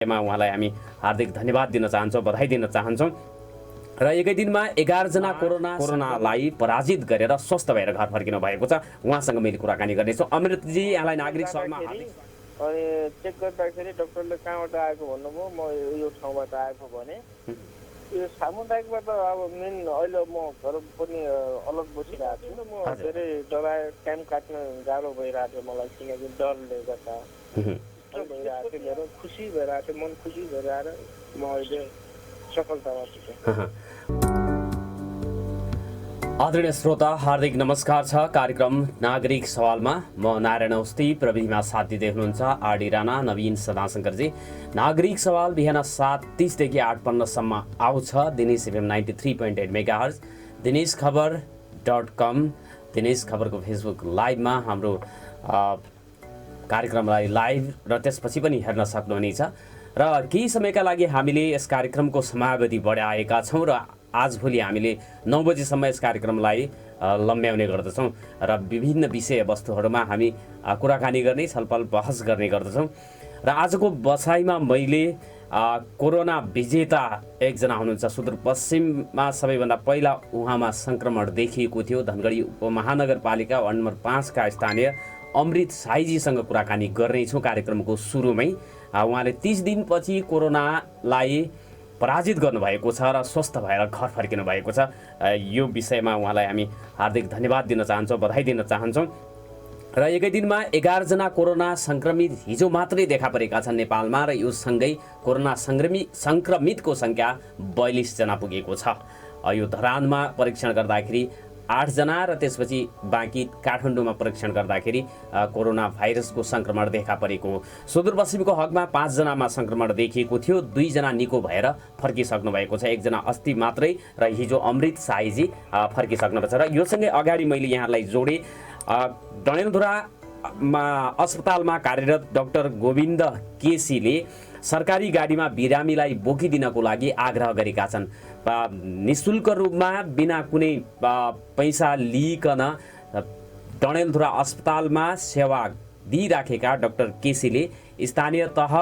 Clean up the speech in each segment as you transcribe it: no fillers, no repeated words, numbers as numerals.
उहाँलाई हामी हार्दिक धन्यवाद दिन चाहन्छौँ, बधाई दिन चाहन्छौँ। र एकै दिनमा 11 जना कोरोनालाई पराजित गरेर स्वस्थ भएर घर फर्किनु भएको छ। उहाँसँग मैले कुराकानी गर्नेछु। अमृतजी, यहाँलाई नागरिक सभामा अनि चेक गर्दाखेरि डाक्टरले कहाँबाट आएको भन्नुभयो, म यो ठाउँबाट आएको भने यो सामुदायिकबाट अब मेन अहिले म घर पनि अलग बसिरहेको छु। म धेरै डराए, टाइम काट्न गाह्रो भइरहेको थियो मलाई, किनकि डरले गर्दा भइरहेको थियो। मेरो खुसी भइरहेको थियो, मन खुसी भइरहेर म अहिले सफलतामा छु। आदरणीय श्रोता, हार्दिक नमस्कार छ। कार्यक्रम नागरिक सवालमा म नारायण औस्ती, प्रविधिमा साथ दिँदै हुनुहुन्छ आरडी राणा, नवीन सदाशङ्करजी। नागरिक सवाल बिहान 7:30 देखि 8:15 आउँछ। दिनेश FM 93.8 मेगाहर्ज, दिनेशखबर.com, दिनेश खबरको फेसबुक लाइभमा हाम्रो कार्यक्रमलाई लाइभ र त्यसपछि पनि हेर्न सक्नुहुनेछ। र केही समयका लागि हामीले यस कार्यक्रमको समयावधि बढाएका छौँ र आजभोलि हामीले 9 बजीसम्म यस कार्यक्रमलाई लम्ब्याउने गर्दछौँ र विभिन्न विषय वस्तुहरूमा हामी कुराकानी गर्ने, छलफल बहस गर्ने गर्दछौँ। र आजको बसाइमा मैले कोरोना विजेता एकजना हुनुहुन्छ। सुदूरपश्चिममा सबैभन्दा पहिला उहाँमा सङ्क्रमण देखिएको थियो। धनगढी उपमहानगरपालिका वार्ड नम्बर 5 का स्थानीय अमृत साईजीसँग कुराकानी गर्नेछौँ कार्यक्रमको सुरुमै। उहाँले 30 दिनपछि कोरोनालाई पराजित गर्नुभएको छ र स्वस्थ भएर घर फर्किनु भएको छ। यो विषयमा उहाँलाई हामी हार्दिक धन्यवाद दिन चाहन्छौँ, बधाई दिन चाहन्छौँ। र एकै दिनमा 11 जना कोरोना सङ्क्रमित हिजो मात्रै देखा परेका छन् नेपालमा र यो सँगै कोरोना सङ्क्रमितको सङ्ख्या 42 जना पुगेको छ। यो धरानमा परीक्षण गर्दाखेरि 8 जना र त्यसपछि बाँकी काठमाडौँमा परीक्षण गर्दाखेरि कोरोना भाइरसको सङ्क्रमण देखा परेको। सुदूरपश्चिमको हकमा 5 जनामा सङ्क्रमण देखिएको थियो। 2 जना निको भएर फर्किसक्नु भएको छ। 1 जना अस्ति मात्रै र हिजो अमृत साईजी फर्किसक्नु भएको छ। र योसँगै अगाडि मैले यहाँलाई जोडेँ, डडेलधुरामा अस्पतालमा कार्यरत डाक्टर गोविन्द केसीले सरकारी गाडीमा बिरामीलाई बोकिदिनको लागि आग्रह गरेका छन्। निःशुल्क रूपमा बिना कुनै पैसा लिइकन डडेलधुरा अस्पतालमा सेवा दिइराखेका डाक्टर केसीले स्थानीय तह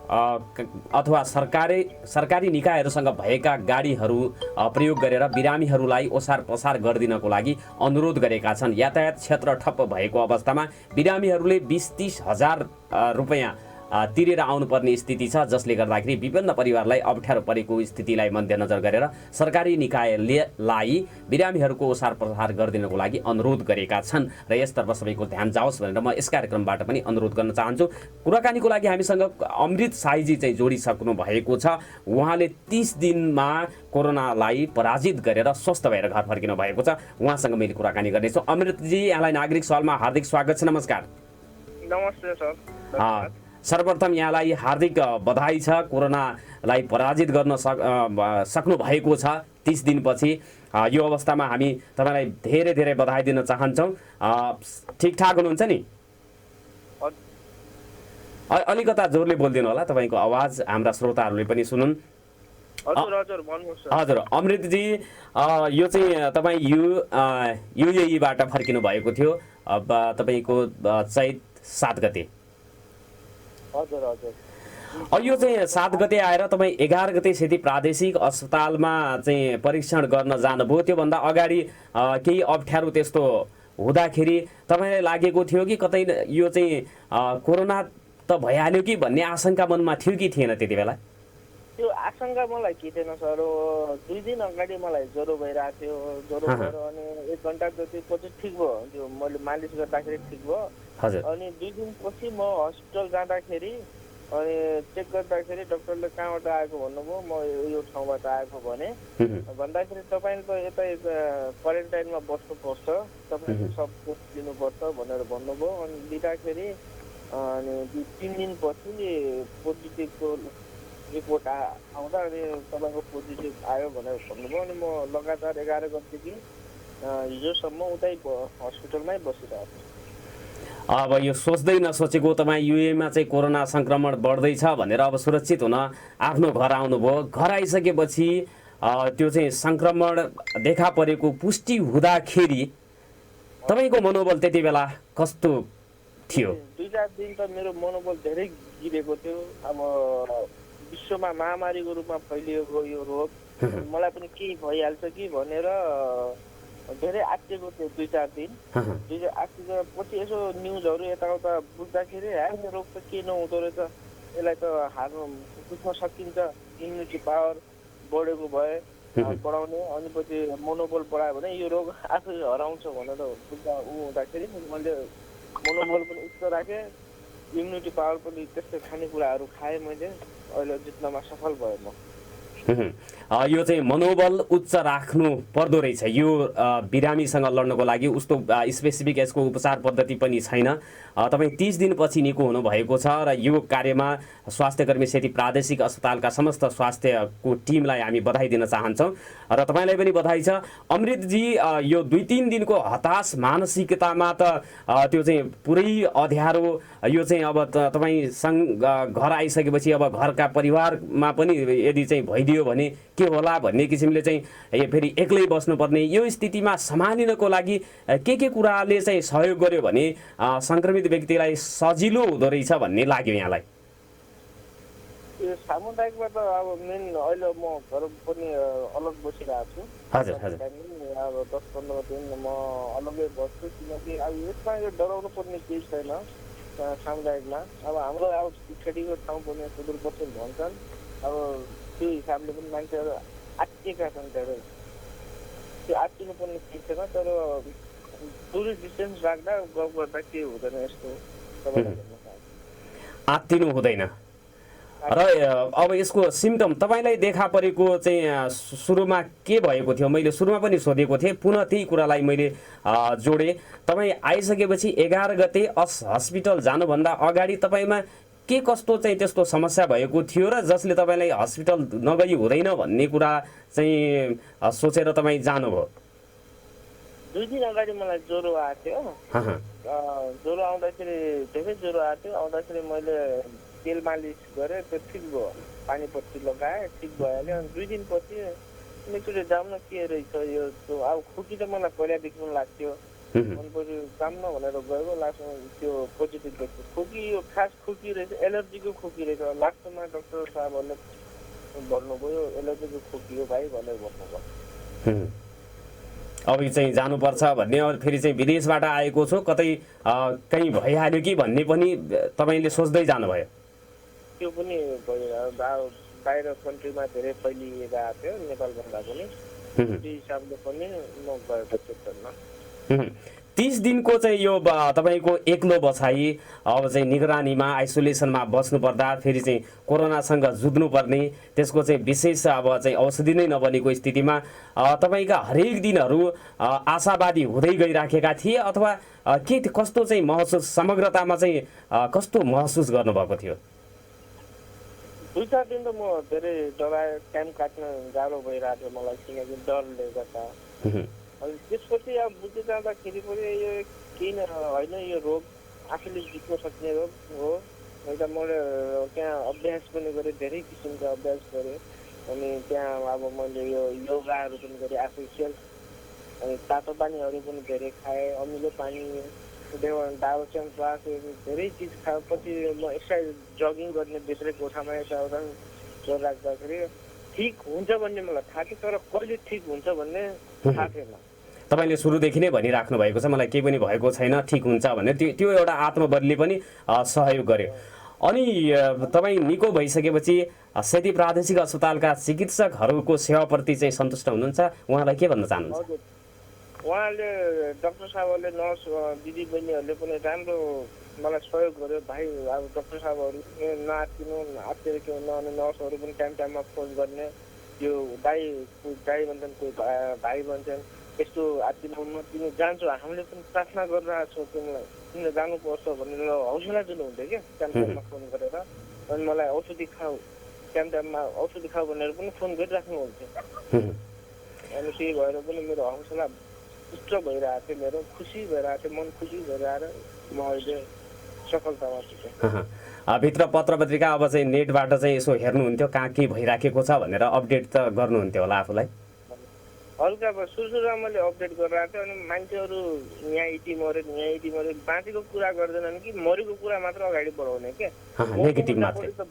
अथवा सरकारी निकायहरूसँग भएका गाडीहरू प्रयोग गरेर बिरामीहरूलाई ओसार पसार गरिदिनको लागि अनुरोध गरेका छन्। यातायात क्षेत्र ठप्प भएको अवस्थामा बिरामीहरूले 20-30 हजार रुपैयाँ तिरेर आउनुपर्ने स्थिति छ, जसले गर्दाखेरि विभिन्न परिवारलाई अप्ठ्यारो परेको स्थितिलाई मध्यनजर गरेर सरकारी निकायलाई बिरामीहरूको ओसार पसार गरिदिनको लागि अनुरोध गरेका छन् र यसतर्फ सबैको ध्यान जाओस् भनेर म यस कार्यक्रमबाट पनि अनुरोध गर्न चाहन्छु। कुराकानीको लागि हामीसँग अमृत साईजी चाहिँ जोडिसक्नु भएको छ। उहाँले 30 दिनमा कोरोनालाई पराजित गरेर स्वस्थ भएर घर फर्किनु भएको छ। उहाँसँग मैले कुराकानी गर्नेछु। अमृतजी, यहाँलाई नागरिक सवालमा हार्दिक स्वागत छ। नमस्कार। नमस्ते सर। सर्वप्रथम यहाँलाई हार्दिक बधाई छ। कोरोनालाई पराजित गर्न सक्नु भएको छ 30 दिनपछि। यो अवस्थामा हामी तपाईँलाई धेरै धेरै बधाई दिन चाहन्छौँ। ठिकठाक हुनुहुन्छ नि? अलिकता जोरले बोलिदिनु होला, तपाईँको आवाज हाम्रा श्रोताहरूले पनि सुनुन्। हजुर अमृतजी, यो चाहिँ तपाईँ युएईबाट फर्किनु भएको थियो तपाईँको चैत 7 गते। यो चाहिँ 7 गते आएर तपाईँ 11 गते सेती प्रादेशिक अस्पतालमा चाहिँ परीक्षण गर्न जानुभयो। त्योभन्दा अगाडि केही अप्ठ्यारो त्यस्तो हुँदाखेरि तपाईँलाई लागेको थियो कि कतै यो चाहिँ कोरोना त भइहाल्यो कि भन्ने आशंका मनमा थियो कि थिएन त्यति बेला? त्यो आशंका मलाई के थिएन सर। 2 दिन अगाडि मलाई ज्वरो भइरहेको थियो। ज्वरो भएर अनि 1 घन्टा जति पछि ठिक भयो। त्यो मैले मालिस गर्दाखेरि ठिक भयो। अनि 2 दिनपछि म हस्पिटल जाँदाखेरि अनि चेक गर्दाखेरि डाक्टरले कहाँबाट आएको भन्नुभयो, म यो ठाउँबाट आएको भने भन्दाखेरि तपाईँले त यतै क्वारेन्टाइनमा बस्नुपर्छ, तपाईँले सब टेस्ट लिनुपर्छ भनेर भन्नुभयो। अनि लिँदाखेरि अनि 3 दिनपछि पोजिटिभको रिपोर्ट आउँदा अनि तपाईँको पोजिटिभ आयो भनेर भन्नुभयो। अनि म लगातार 11 गतेदेखि हिजोसम्म उतै हस्पिटलमै बसिरहेको छु। अब यो सोच्दै नसोचेको तपाईँ युएमा चाहिँ कोरोना सङ्क्रमण बढ्दैछ भनेर अब सुरक्षित हुन आफ्नो घर आउनुभयो। घर आइसकेपछि त्यो चाहिँ सङ्क्रमण देखा परेको पुष्टि हुँदाखेरि तपाईँको मनोबल त्यति बेला कस्तो थियो? 2-4 दिन त मेरो मनोबल धेरै गिरेको थियो। अब विश्वमा महामारीको रूपमा फैलिएको यो रोग मलाई पनि केही भइहाल्छ कि भनेर धेरै आत्तिएको थियो 2-4 दिन आत्तिएपछि यसो न्युजहरू यताउता बुझ्दाखेरि यो रोग त के नहुँदो रहेछ, यसलाई त बुझ्न सकिन्छ, इम्युनिटी पावर बढेको भए बढाउने अनि पछि मनोबल बढायो भने यो रोग आफै हराउँछ भनेर बुझ्दा हुँदाखेरि मैले मनोबल पनि उच्च राखेँ, इम्युनिटी पावर पनि त्यस्तै खानेकुराहरू खाएँ मैले, अहिले जित्नमा सफल भएँ म। यो चाहिँ मनोबल उच्च राख्नु पर्दो रहेछ यो बिरामीसँग लड्नको लागि। उस्तो स्पेसिफिक यसको उपचार पद्धति पनि छैन। तपाईँ 30 दिनपछि निको हुनुभएको छ र यो कार्यमा स्वास्थ्यकर्मी सेती प्रादेशिक अस्पतालका समस्त स्वास्थ्यको टिमलाई हामी बधाई दिन चाहन्छौँ र तपाईँलाई पनि बधाई छ। अमृतजी, यो 2-3 दिनको हताश मानसिकतामा त त्यो चाहिँ पुरै अँध्यारो, यो चाहिँ अब तपाईँ घर आइसकेपछि अब घरका परिवारमा पनि यदि चाहिँ भइदियो भने के होला भन्ने किसिमले चाहिँ फेरि एक्लै बस्नुपर्ने यो स्थितिमा सम्हालिनको लागि के कुराले चाहिँ सहयोग गर्यो भने सङ्क्रमित व्यक्तिलाई सजिलो हुँदो रहेछ भन्ने लाग्यो यहाँलाई? यो सामुदायिकमा त अब मेन अहिले म घर पनि अलग बसिरहेको छु। हजुर हजुर। अब 10-15 दिन म अलग्गै बस्छु, किनकि अब यसमा यो डराउनु पर्ने केही छैन सामुदायिकमा। अब हाम्रो अब पिछडिको ठाउँ पनि सुदूरपश्चिम भन्छन्, अब त्यो हिसाबले पनि मान्छेहरू आत्तिएका छन् धेरै। त्यो आत्तिनु पर्ने केही छैन, तर दुरी डिस्टेन्स राख्दा गफ गर्दा के हुँदैन यस्तो तपाईँलाई भन्न चाहन्छु। आत्तिनु हुँदैन। र अब यसको सिम्टम तपाईँलाई देखा परेको चाहिँ सुरुमा के भएको थियो? मैले सुरुमा पनि सोधेको थिएँ, पुनः त्यही कुरालाई मैले जोडेँ। तपाईँ आइसकेपछि 11 गते हस्पिटल जानुभन्दा अगाडि तपाईँमा के कस्तो चाहिँ त्यस्तो समस्या भएको थियो र जसले तपाईँलाई हस्पिटल नगई हुँदैन भन्ने कुरा चाहिँ सोचेर तपाईँ जानुभयो? 2 दिन अगाडि मलाई ज्वरो आएको थियो। ज्वरो आउँदाखेरि धेरै ज्वरो आएको थियो। आउँदाखेरि मैले तेल मालिस गरेँ, त्यो ठिक भयो, पानी पट्टी लगाएँ, ठिक भइहाल्यो। अनि 2 दिनपछि एकचोटि जाउँ न के रहेछ यो, अब खुकी त मलाई पहिलादेखि पनि लाग्थ्यो, अनपछि जाउँ न भनेर गएको। लास्टमा त्यो पोजिटिभ देख्यो। खुकी यो खास खुकी रहेछ, एलर्जीको खुकी रहेछ। लास्टमा डक्टर साहबहरूले भन्नुभयो एलर्जीको खुकी हो भाइ भनेर भन्नुभयो। अब चाहिँ जानुपर्छ भन्ने, और फेरि चाहिँ विदेशबाट आएको छु, कतै कहीँ भइहाल्यो कि भन्ने पनि तपाईँले सोच्दै जानुभयो? त्यो पनि बाहिर कन्ट्रीमा धेरै फैलिएका थियो, नेपालभन्दा पनि। त्यो हिसाबले पनि म गएको थिएँ। 30 दिनको चाहिँ यो तपाईँको एक्लो बसाइ, अब चाहिँ निगरानीमा आइसोलेसनमा बस्नुपर्दा फेरि चाहिँ कोरोनासँग जुझ्नुपर्ने, त्यसको चाहिँ विशेष अब चाहिँ औषधि नै नबनेको स्थितिमा तपाईँका हरेक दिनहरू आशावादी हुँदै गइराखेका थिए अथवा के कस्तो चाहिँ महसुस, समग्रतामा चाहिँ कस्तो महसुस गर्नुभएको थियो? 2-4 दिन त म धेरै डराए, टाइम काट्न गाह्रो भइरहेको थियो मलाई, किनकि डरले गर्दा। अनि त्यसपछि अब बुझ्दै जाँदाखेरि पनि यो केही होइन, यो रोग आफूले जित्न सक्ने रोग हो। अन्त मैले त्यहाँ अभ्यास पनि गरेँ, धेरै किसिमको अभ्यास गरेँ। अनि त्यहाँ अब मैले यो योगाहरू पनि गरेँ आफै सेल्फ। अनि तातो पानीहरू पनि धेरै खाएँ, अमिलो पानी, डाबर च्याम्प, धेरै चिज खाएपछि म एक्सर्साइज जगिङ गर्ने भित्रै कोठामा यताउता गरिराख्दाखेरि ठिक हुन्छ भन्ने मलाई थाहा थियो, तर कहिले ठिक हुन्छ भन्ने थाहा थिएन। तपाईँले सुरुदेखि नै भनिराख्नु भएको छ मलाई केही पनि भएको छैन, ठिक हुन्छ भने, त्यो एउटा आत्मबलले पनि सहयोग गर्यो। अनि तपाईँ निको भइसकेपछि सेती प्रादेशिक अस्पतालका चिकित्सकहरूको सेवाप्रति चाहिँ सन्तुष्ट हुनुहुन्छ? उहाँलाई के भन्न चाहनुहुन्छ? उहाँले, डाक्टर साहबहरूले, नर्स दिदी बहिनीहरूले पनि राम्रो मलाई सहयोग गर्यो। भाइ अब डाक्टर साहबहरू नआत्तिनु, आत्तिएर के हुन्न। अनि नर्सहरू पनि टाइममा फोन गर्ने, यो दाई भन्छन्, कोही भाइ भन्छन्, यस्तो आत्तिनु तिमी जान्छौ, हामीले पनि प्रार्थना गरिरहेको छौँ तिमीलाई, तिमीले जानुपर्छ भनेर हौसला दिनुहुन्थ्यो क्या टाइममा फोन गरेर। अनि मलाई औषधि खाऊ, टाइममा औषधि खाऊ भनेर पनि फोन गरिराख्नुहुन्थ्यो। अनि त्यही भएर पनि मेरो हौसला उच्च भइरहेको थियो, मेरो खुसी भइरहेको थियो, मन खुसी भइरहेर म अहिले सफलतामा छु। भित्र पत्र पत्रिका अब चाहिँ नेटबाट चाहिँ यसो हेर्नुहुन्थ्यो, कहाँ के भइराखेको छ भनेर अपडेट त गर्नुहुन्थ्यो होला आफूलाई? हल्का सुरुमा मैले अपडेट गरेर आएको थिएँ अनि मान्छेहरू यहाँ इटी मऱ्यो बाँचेको कुरा गर्दैनन् कि मरेको कुरा मात्र अगाडि बढाउने क्या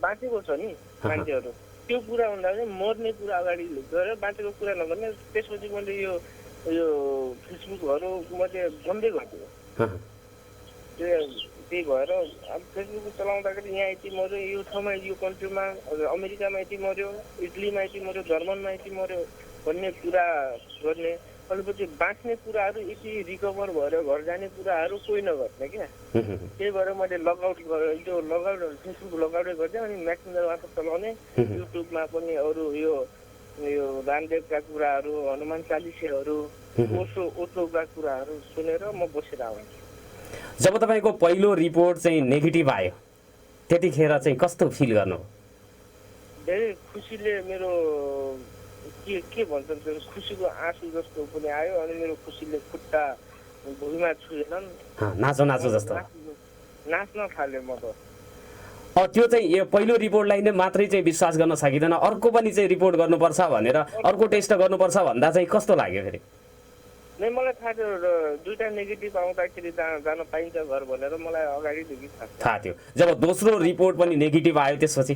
बाँचेको छ नि मान्छेहरू त्यो कुरा भन्दा चाहिँ मर्ने कुरा अगाडि गएर बाँचेको कुरा नगर्ने। त्यसपछि मैले यो फेसबुकहरू मैले बन्दै गरिदिएँ। त्यही भएर अब फेसबुक चलाउँदाखेरि यहाँ यति मऱ्यो, यो ठाउँमा यो कन्ट्रीमा अमेरिकामा यति मऱ्यो, इटलीमा यति मऱ्यो, जर्मनमा यति मऱ्यो भन्ने कुरा गर्ने। भनेपछि बाँच्ने कुराहरू यति रिकभर भएर घर जाने कुराहरू कोही नगर्ने क्या। त्यही भएर मैले लगआउट गरेँ, त्यो लगआउट फेसबुक लगआउटै गर्थेँ अनि म्यासेन्जर मात्र चलाउने। युट्युबमा पनि अरू यो रामदेवका कुराहरू, हनुमान चालिसेहरू, ओसोका कुराहरू सुनेर म बसेर आउँछु। जब तपाईँको पहिलो रिपोर्ट चाहिँ नेगेटिभ आयो त्यतिखेर चाहिँ कस्तो फिल गर्नु? धेरै खुसीले मेरो के भन्छन् त्यो खुसीको आँसु जस्तो पनि आयो अनि मेरो खुसीले खुट्टा भुइँमा छुएनन्, नाचो जस्तो नाच्न थालेँ म त। त्यो चाहिँ यो पहिलो रिपोर्टलाई नै मात्रै चाहिँ विश्वास गर्न सकिँदैन, अर्को पनि चाहिँ रिपोर्ट गर्नुपर्छ भनेर अर्को टेस्ट गर्नुपर्छ भन्दा चाहिँ कस्तो लाग्यो फेरि? नै मलाई थाहा थियो दुईटा नेगेटिभ आउँदाखेरि जान पाइन्छ घर भनेर मलाई अगाडिदेखि थाहा थियो। जब दोस्रो रिपोर्ट पनि नेगेटिभ आयो त्यसपछि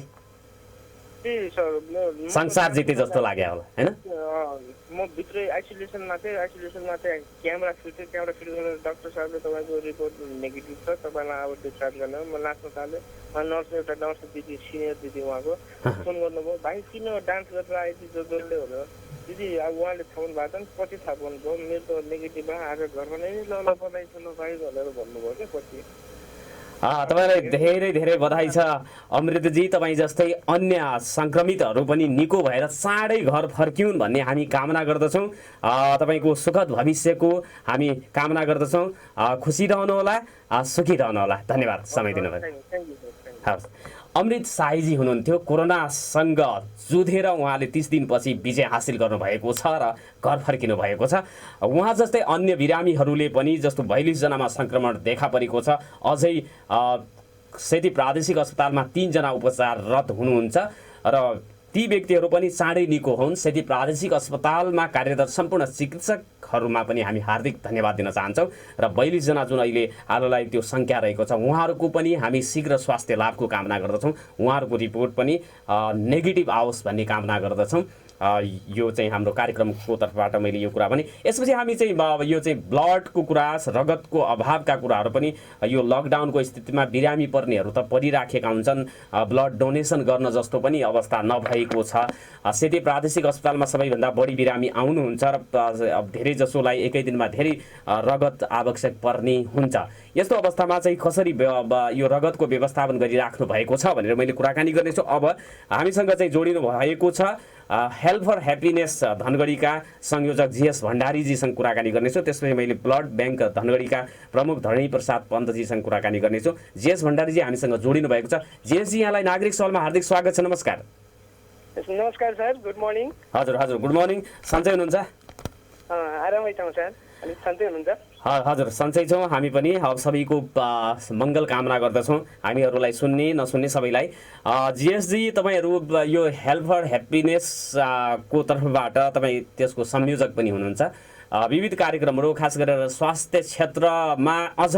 संसार जिते जस्तो लाग्यो होला हैन? म भित्रै आइसोलेसनमा चाहिँ क्यामेरा फिट गरेर डाक्टर साहबले तपाईँको रिपोर्ट नेगेटिभ छ, तपाईँलाई अब डिस्चार्ज गर्न। म नाच्न थालेँ। एउटा नर्स दिदी, सिनियर दिदी उहाँको फोन गर्नुभयो, भाइ किन डान्स गरेर आएपछि जसले हो दिदी अब उहाँले थाहा पाउनु भएको छ पछि थाहा पाउनुभयो मेरो त नेगेटिभमा आज घरमा नै ल बनाइछ ल भाइ भनेर भन्नुभयो क्या पछि। तपाईँलाई धेरै धेरै बधाई छ अमृतजी। तपाईँ जस्तै अन्य सङ्क्रमितहरू पनि निको भएर चाँडै घर फर्किउन् भन्ने हामी कामना गर्दछौँ। तपाईँको सुखद भविष्यको हामी कामना गर्दछौँ। खुसी रहनुहोला, सुखी रहनुहोला। धन्यवाद समय दिनुभयो। हवस्, अमृत साईजी हुनुहुन्थ्यो। कोरोनासँग जुधेर उहाँले 30 दिनपछि विजय हासिल गर्नुभएको छ र घर फर्किनु भएको छ। उहाँ जस्तै अन्य बिरामीहरूले पनि जस्तो 42 जनामा सङ्क्रमण देखा परेको छ। अझै सेती प्रादेशिक अस्पतालमा 3 जना उपचाररत हुनुहुन्छ र ती व्यक्तिहरू पनि चाँडै निको हुन्। सेती प्रादेशिक अस्पतालमा कार्यरत सम्पूर्ण चिकित्सकहरूमा पनि हामी हार्दिक धन्यवाद दिन चाहन्छौँ र 42 जना जुन अहिले हाललाई त्यो सङ्ख्या रहेको छ उहाँहरूको पनि हामी शीघ्र स्वास्थ्य लाभको कामना गर्दछौँ। उहाँहरूको रिपोर्ट पनि नेगेटिभ आओस् भन्ने कामना गर्दछौँ। यो चाहिँ हाम्रो कार्यक्रमको तर्फबाट मैले यो कुरा भने। यसपछि हामी चाहिँ यो चाहिँ ब्लडको कुरा, रगतको अभावका कुराहरू पनि यो लकडाउनको स्थितिमा बिरामी पर्नेहरू त परिराखेका हुन्छन्। ब्लड डोनेसन गर्न जस्तो पनि अवस्था नभएको छ। सेती प्रादेशिक अस्पतालमा सबैभन्दा बढी बिरामी आउनुहुन्छ र धेरै जसोलाई एकै दिनमा धेरै रगत आवश्यक पर्ने हुन्छ। यस्तो अवस्थामा चाहिँ कसरी यो रगतको व्यवस्थापन गरिराख्नु भएको छ भनेर मैले कुराकानी गर्नेछु। अब हामीसँग चाहिँ जोडिनु भएको छ हेल्प फर ह्याप्पिनेस धनगढीका संयोजक जीएस भण्डारीजीसँग कुराकानी गर्नेछु। त्यसपछि मैले ब्लड ब्याङ्क धनगढीका प्रमुख धरणी प्रसाद पन्तजीसँग कुराकानी गर्नेछु। जीएस भण्डारीजी हामीसँग जोडिनु भएको छ। जीएसजी, यहाँलाई नागरिक सवालमा हार्दिक स्वागत छ। नमस्कार। नमस्कार सर, गुड मर्निङ। हजुर गुड मर्निङ। सन्चै हुनुहुन्छ? आरामै छौँ सर, अनि सन्चै हुनुहुन्छ? हजुर सन्चै छौँ हामी पनि। अब सबैको मङ्गल कामना गर्दछौँ, हामीहरूलाई सुन्ने नसुन्ने सबैलाई। जीएसजी, तपाईँहरू यो हेल्प फर ह्याप्पिनेस को तर्फबाट तपाईँ त्यसको संयोजक पनि हुनुहुन्छ। विविध कार्यक्रमहरू खास गरेर स्वास्थ्य क्षेत्रमा अझ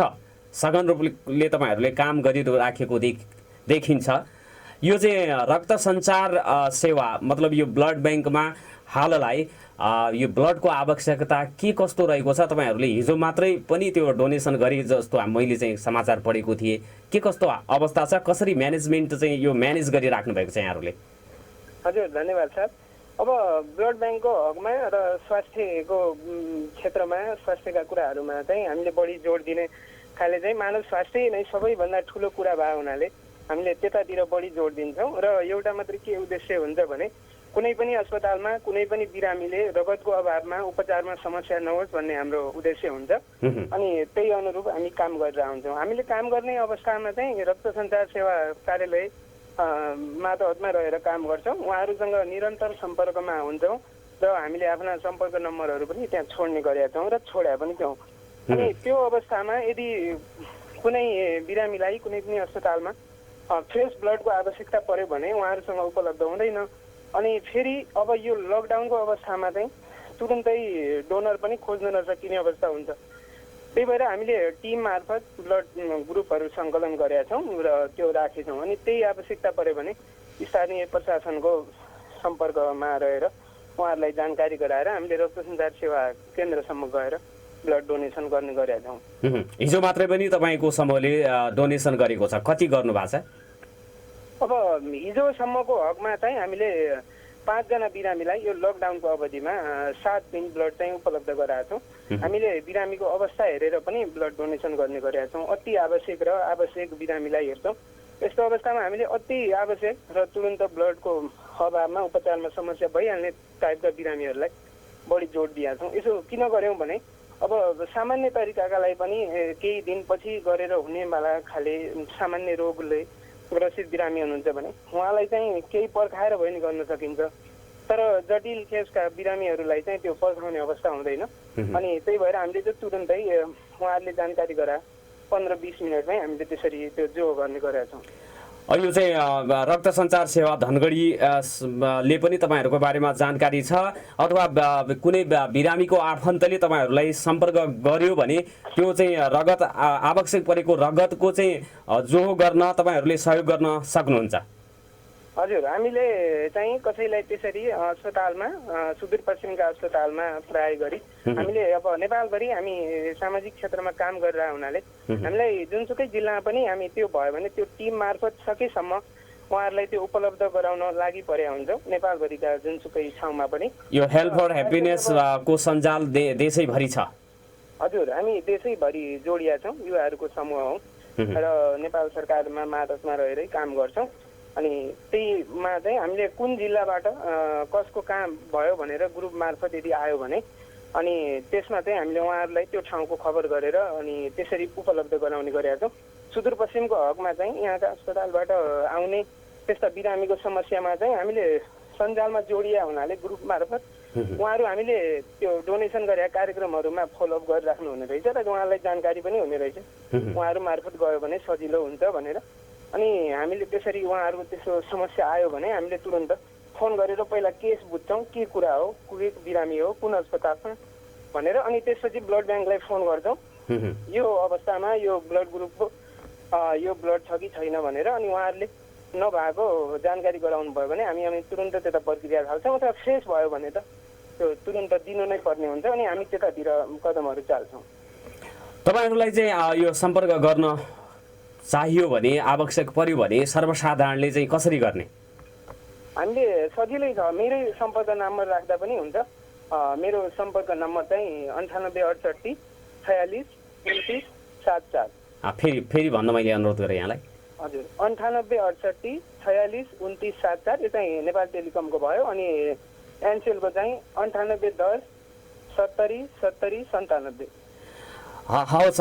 सघन रूपले तपाईँहरूले काम गरिराखेको देखिन्छ। यो चाहिँ रक्त सञ्चार सेवा मतलब यो ब्लड ब्याङ्कमा हाललाई यो ब्लडको आवश्यकता के कस्तो रहेको छ? तपाईँहरूले हिजो मात्रै पनि त्यो डोनेसन गरे जस्तो मैले चाहिँ समाचार पढेको थिएँ। के कस्तो अवस्था छ? कसरी म्यानेजमेन्ट चाहिँ यो म्यानेज गरिराख्नु भएको छ यहाँहरूले? हजुर धन्यवाद सर। अब ब्लड ब्याङ्कको हकमा र स्वास्थ्यको क्षेत्रमा स्वास्थ्यका कुराहरूमा चाहिँ हामीले बढी जोड दिने खाले चाहिँ मानव स्वास्थ्य नै सबैभन्दा ठुलो कुरा भएको हुनाले हामीले त्यतातिर बढी जोड दिन्छौँ। र एउटा मात्रै के उद्देश्य हुन्छ भने कुनै पनि अस्पतालमा कुनै पनि बिरामीले रगतको अभावमा उपचारमा समस्या नहोस् भन्ने हाम्रो उद्देश्य हुन्छ। अनि त्यही अनुरूप हामी काम गरेर आउँछौँ। हामीले काम गर्ने अवस्थामा चाहिँ रक्त सञ्चार सेवा कार्यालय मातहतमा रहेर काम गर्छौँ। उहाँहरूसँग निरन्तर सम्पर्कमा हुन्छौँ र हामीले आफ्ना सम्पर्क नम्बरहरू पनि त्यहाँ छोड्ने गरेका छौँ र छोड्या पनि छौँ। अनि त्यो अवस्थामा यदि कुनै बिरामीलाई कुनै पनि अस्पतालमा फ्रेस ब्लडको आवश्यकता पर्यो भने उहाँहरूसँग उपलब्ध हुँदैन। अनि फेरि अब यो लकडाउनको अवस्थामा चाहिँ तुरुन्तै डोनर पनि खोज्न नसकिने अवस्था हुन्छ। त्यही भएर हामीले टिम मार्फत ब्लड ग्रुपहरू सङ्कलन गरेका छौँ र त्यो राखेछौँ। अनि त्यही आवश्यकता पऱ्यो भने स्थानीय प्रशासनको सम्पर्कमा रहेर उहाँहरूलाई जानकारी गराएर हामीले रक्त सञ्चार सेवा केन्द्रसम्म गएर ब्लड डोनेसन गर्ने गरेका छौँ। हिजो मात्रै पनि तपाईँको समूहले डोनेसन गरेको छ, कति गर्नु भएको छ? अब हिजोसम्मको हकमा चाहिँ हामीले 5 जना बिरामीलाई यो लकडाउनको अवधिमा 7 दिन ब्लड चाहिँ उपलब्ध गराएका छौँ। हामीले बिरामीको अवस्था हेरेर पनि ब्लड डोनेसन गर्ने गरेका छौँ। अति आवश्यक र आवश्यक बिरामीलाई हेर्छौँ। यस्तो अवस्थामा हामीले अति आवश्यक र तुरन्त ब्लडको अभावमा उपचारमा समस्या भइहाल्ने टाइपका बिरामीहरूलाई बढी जोड दिएका छौँ। यसो किन गऱ्यौँ भने अब सामान्य तरिकाका लागि पनि केही दिनपछि गरेर हुनेवाला खाले सामान्य रोगले ग्रसित बिरामी हुनुहुन्छ भने उहाँलाई चाहिँ केही पर्खाएर भए नि गर्न सकिन्छ। तर जटिल केसका बिरामीहरूलाई चाहिँ त्यो पर्खाउने अवस्था हुँदैन। अनि त्यही भएर हामीले चाहिँ तुरुन्तै उहाँहरूले जानकारी गराए 15-20 मिनटमै हामीले त्यसरी त्यो जो गर्ने गरेका छौँ। यो चाहिँ रक्त सञ्चार सेवा धनगढी ले पनि तपाईँहरूको बारेमा जानकारी छ अथवा कुनै बिरामीको आफन्तले तपाईँहरूलाई सम्पर्क गर्यो भने त्यो चाहिँ रगत आवश्यक परेको रगतको चाहिँ जोहो गर्न तपाईँहरूले सहयोग गर्न सक्नुहुन्छ? हजुर, हामीले चाहिँ कसैलाई त्यसरी अस्पतालमा सुदूरपश्चिमका अस्पतालमा प्राय गरी हामीले अब नेपालभरि हामी सामाजिक क्षेत्रमा काम गरिरहेका हुनाले हामीलाई जुनसुकै जिल्लामा पनि हामी त्यो भयो भने त्यो टिम मार्फत सकेसम्म उहाँहरूलाई त्यो उपलब्ध गराउन लागि परेका हुन्छौँ। नेपालभरिका जुनसुकै ठाउँमा पनि यो हेल्प फर ह्याप्पिनेस को सञ्जाल देशैभरि छ। हजुर, हामी देशैभरि जोडिया छौँ, युवाहरूको समूह हौँ र नेपाल सरकारमा मातहतमा रहेरै काम गर्छौँ। अनि त्यहीमा चाहिँ हामीले कुन जिल्लाबाट कसको कहाँ भयो भनेर ग्रुप मार्फत यदि आयो भने अनि त्यसमा चाहिँ हामीले उहाँहरूलाई त्यो ठाउँको खबर गरेर अनि त्यसरी उपलब्ध गराउने गरेका छौँ। सुदूरपश्चिमको हकमा चाहिँ यहाँका अस्पतालबाट आउने त्यस्ता बिरामीको समस्यामा चाहिँ हामीले सञ्जालमा जोडिया हुनाले ग्रुप मार्फत उहाँहरू हामीले त्यो डोनेसन गरेका कार्यक्रमहरूमा फलोअप गरिराख्नु हुने रहेछ र उहाँलाई जानकारी पनि हुने रहेछ उहाँहरू मार्फत गयो भने सजिलो हुन्छ भनेर। अनि हामीले त्यसरी उहाँहरूको त्यस्तो समस्या आयो भने हामीले तुरन्त फोन गरेर पहिला केस बुझ्छौँ, के कुरा हो, कुनै बिरामी हो, कुन अस्पतालमा भनेर। अनि त्यसपछि ब्लड ब्याङ्कलाई फोन गर्छौँ यो अवस्थामा यो ब्लड ग्रुपको यो ब्लड छ कि छैन भनेर। अनि उहाँहरूले नभएको जानकारी गराउनु भयो भने हामी तुरन्त त्यता प्रक्रिया थाल्छौँ। अथवा फ्रेस भयो भने त त्यो तुरन्त दिनु नै पर्ने हुन्छ। अनि हामी त्यतातिर कदमहरू चाल्छौँ। तपाईँहरूलाई चाहिँ यो सम्पर्क गर्न चाहियो भने आवश्यक पर्यो भने सर्वसाधारणले चाहिँ कसरी गर्ने? हामीले सजिलै छ, मेरै सम्पर्क नम्बर राख्दा पनि हुन्छ। मेरो सम्पर्क नम्बर चाहिँ 9868 46 29 74। फेरि भन्न मैले अनुरोध गरेँ यहाँलाई। हजुर, 9868 46 29 74 यो चाहिँ नेपाल टेलिकमको भयो। अनि एनसेलको चाहिँ 9810 70 70 97। हवस्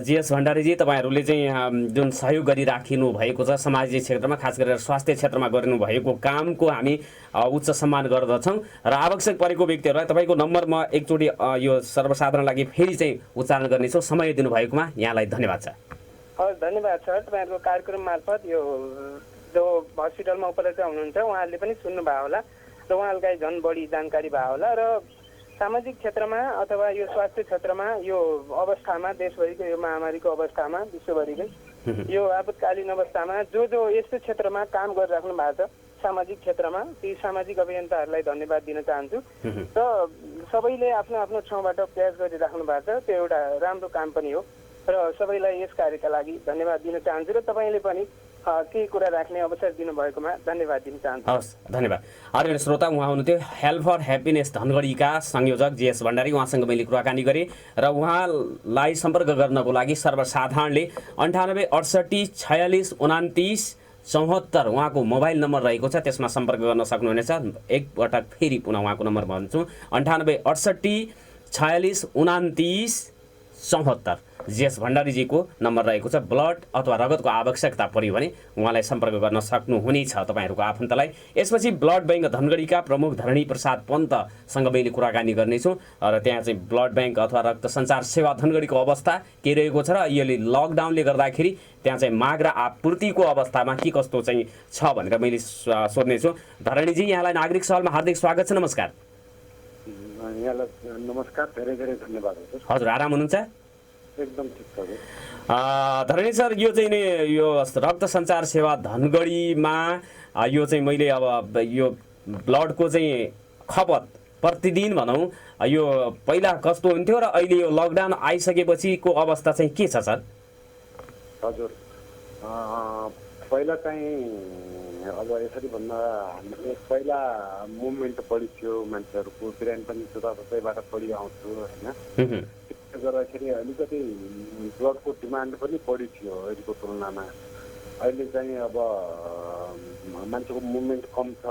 जीएस भण्डारीजी, तपाईँहरूले चाहिँ जुन सहयोग गरिराखिनु भएको छ सामाजिक क्षेत्रमा खास गरेर स्वास्थ्य क्षेत्रमा गर्नुभएको कामको हामी उच्च सम्मान गर्दछौँ र आवश्यक परेको व्यक्तिहरूलाई तपाईँको नम्बर म एकचोटि यो सर्वसाधारण लागि फेरि चाहिँ उच्चारण गर्नेछु। समय दिनुभएकोमा यहाँलाई धन्यवाद छ। हवस्, धन्यवाद सर। तपाईँहरूको कार्यक्रम मार्फत यो जो हस्पिटलमा उपलब्ध हुनुहुन्छ उहाँहरूले पनि सुन्नुभयो होला र उहाँहरूलाई झन् बढी जानकारी भयो होला। र सामाजिक क्षेत्रमा अथवा यो स्वास्थ्य क्षेत्रमा यो अवस्थामा देशभरिको यो महामारीको अवस्थामा विश्वभरिकै यो आपतकालीन अवस्थामा जो यस्तो क्षेत्रमा काम गरिराख्नु भएको छ सामाजिक क्षेत्रमा ती सामाजिक अभियन्ताहरूलाई धन्यवाद दिन चाहन्छु। र सबैले आफ्नो आफ्नो ठाउँबाट प्रयास गरिराख्नु भएको छ, त्यो एउटा राम्रो काम पनि हो र सबैलाई यस कार्यका लागि धन्यवाद दिन चाहन्छु। र तपाईँले पनि केही कुरा राख्ने अवसर दिनुभएकोमा धन्यवाद दिन चाहन्छु। हवस्, धन्यवाद। आदरणीय श्रोता, उहाँ हुनुहुन्थ्यो हेल्प फर ह्याप्पिनेस धनगढीका संयोजक जीएस भण्डारी। उहाँसँग मैले कुराकानी गरेँ र उहाँलाई सम्पर्क गर्नको लागि सर्वसाधारणले 98 68 46 29 74 उहाँको मोबाइल नम्बर रहेको छ, त्यसमा सम्पर्क गर्न सक्नुहुनेछ। एकपटक फेरि पुनः उहाँको नम्बर भन्छु 98 68 46 29 74 जीएस भण्डारीजीको नम्बर रहेको छ। ब्लड अथवा रगतको आवश्यकता पर्यो भने उहाँलाई सम्पर्क गर्न सक्नुहुनेछ तपाईँहरूको आफन्तलाई। यसपछि ब्लड ब्याङ्क धनगढीका प्रमुख धरणी प्रसाद पन्तसँग मैले कुराकानी गर्नेछु र त्यहाँ चाहिँ ब्लड ब्याङ्क अथवा रक्त सञ्चार सेवा धनगढीको अवस्था के रहेको छ र यसले लकडाउनले गर्दाखेरि त्यहाँ चाहिँ माग र आपूर्तिको अवस्थामा के कस्तो चाहिँ छ भनेर मैले सोध्नेछु। धरणीजी, यहाँलाई नागरिक सहलमा हार्दिक स्वागत छ। नमस्कार। यहाँलाई नमस्कार, धेरै धेरै धन्यवाद हजुर। आराम हुनुहुन्छ? एकदम ठिक छ हजुर। धरणि सर, यो चाहिँ नि यो रक्त सञ्चार सेवा धनगढीमा यो चाहिँ मैले अब यो ब्लडको चाहिँ खपत प्रतिदिन भनौँ यो पहिला कस्तो हुन्थ्यो र अहिले यो लकडाउन आइसकेपछिको अवस्था चाहिँ के छ सर? हजुर, पहिला चाहिँ अब यसरी भन्दा हामीले पहिला मुभमेन्ट बढी थियो मान्छेहरूको, बिरामी पनि जताततैबाट बढी आउँथ्यो होइन। त्यसले गर्दाखेरि अलिकति ब्लडको डिमान्ड पनि बढी थियो अहिलेको तुलनामा। अहिले चाहिँ अब मान्छेको मुभमेन्ट कम छ,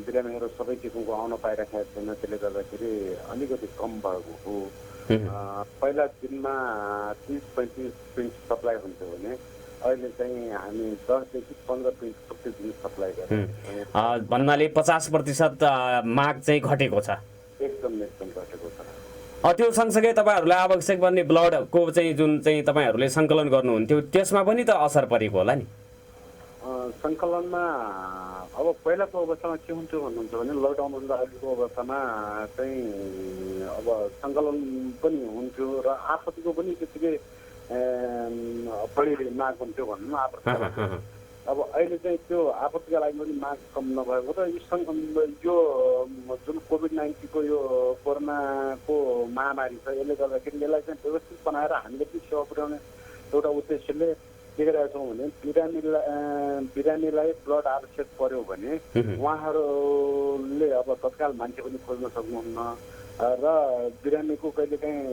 बिरामीहरू सबै किसिमको आउन पाइरहेको छैन, त्यसले गर्दाखेरि अलिकति कम भएको हो। पहिला दिनमा 30-35 पिन्ट सप्लाई हुन्थ्यो भने अहिले चाहिँ हामी 10 देखि 15 पिन्ट प्रतिदिन सप्लाई गर्छौँ। भन्नाले 50% माग चाहिँ घटेको छ। एकदम घटेको छ। त्यो सँगसँगै तपाईँहरूलाई आवश्यक पर्ने ब्लडको चाहिँ जुन चाहिँ तपाईँहरूले सङ्कलन गर्नुहुन्थ्यो त्यसमा पनि त असर परेको होला नि? सङ्कलनमा अब पहिलाको अवस्थामा के हुन्थ्यो भन्नुहुन्छ भने लकडाउनभन्दा अहिलेको अवस्थामा चाहिँ अब सङ्कलन पनि हुन्थ्यो र आपत्तिको पनि त्यतिकै बढी माग हुन्थ्यो भनौँ न आपत्ति। अब अहिले चाहिँ त्यो आपत्तिका लागि पनि माग कम नभएको र यो जुन कोभिड-19को यो कोरोनाको महामारी छ, यसले गर्दाखेरि यसलाई चाहिँ व्यवस्थित बनाएर हामीले पनि सेवा पुर्याउने एउटा उद्देश्यले के गरिरहेका छौँ भने बिरामीलाई ब्लड आवश्यक पर्यो भने उहाँहरूले अब तत्काल मान्छे पनि खोज्न सक्नुहुन्न र बिरामीको कहिलेकाहीँ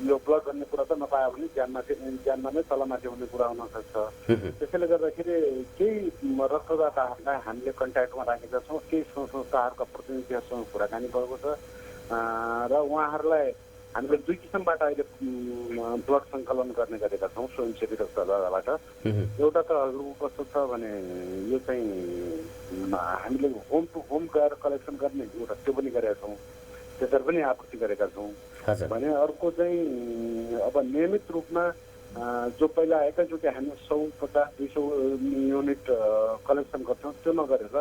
यो ब्लड भन्ने कुरा त नपायो भने ज्यानमा नै तलमाथि हुने कुरा हुनसक्छ। त्यसैले गर्दाखेरि केही रक्तदाताहरूलाई हामीले कन्ट्याक्टमा राखेका छौँ, केही संस्थाहरूका प्रतिनिधिहरूसँग कुराकानी भएको छ र उहाँहरूलाई हामीले 2 किसिमबाट अहिले ब्लड सङ्कलन गर्ने गरेका छौँ स्वयंसेवी रक्तदाताबाट। एउटा त कस्तो छ भने यो चाहिँ हामीले होम टु होम गएर कलेक्सन गर्ने एउटा त्यो पनि गरेका छौँ, त्यसरी पनि आपूर्ति गरेका छौँ भने। अर्को चाहिँ अब नियमित रूपमा जो पहिला एकैचोटि हामी 150-200 युनिट कलेक्सन गर्थ्यौँ त्यो नगरेर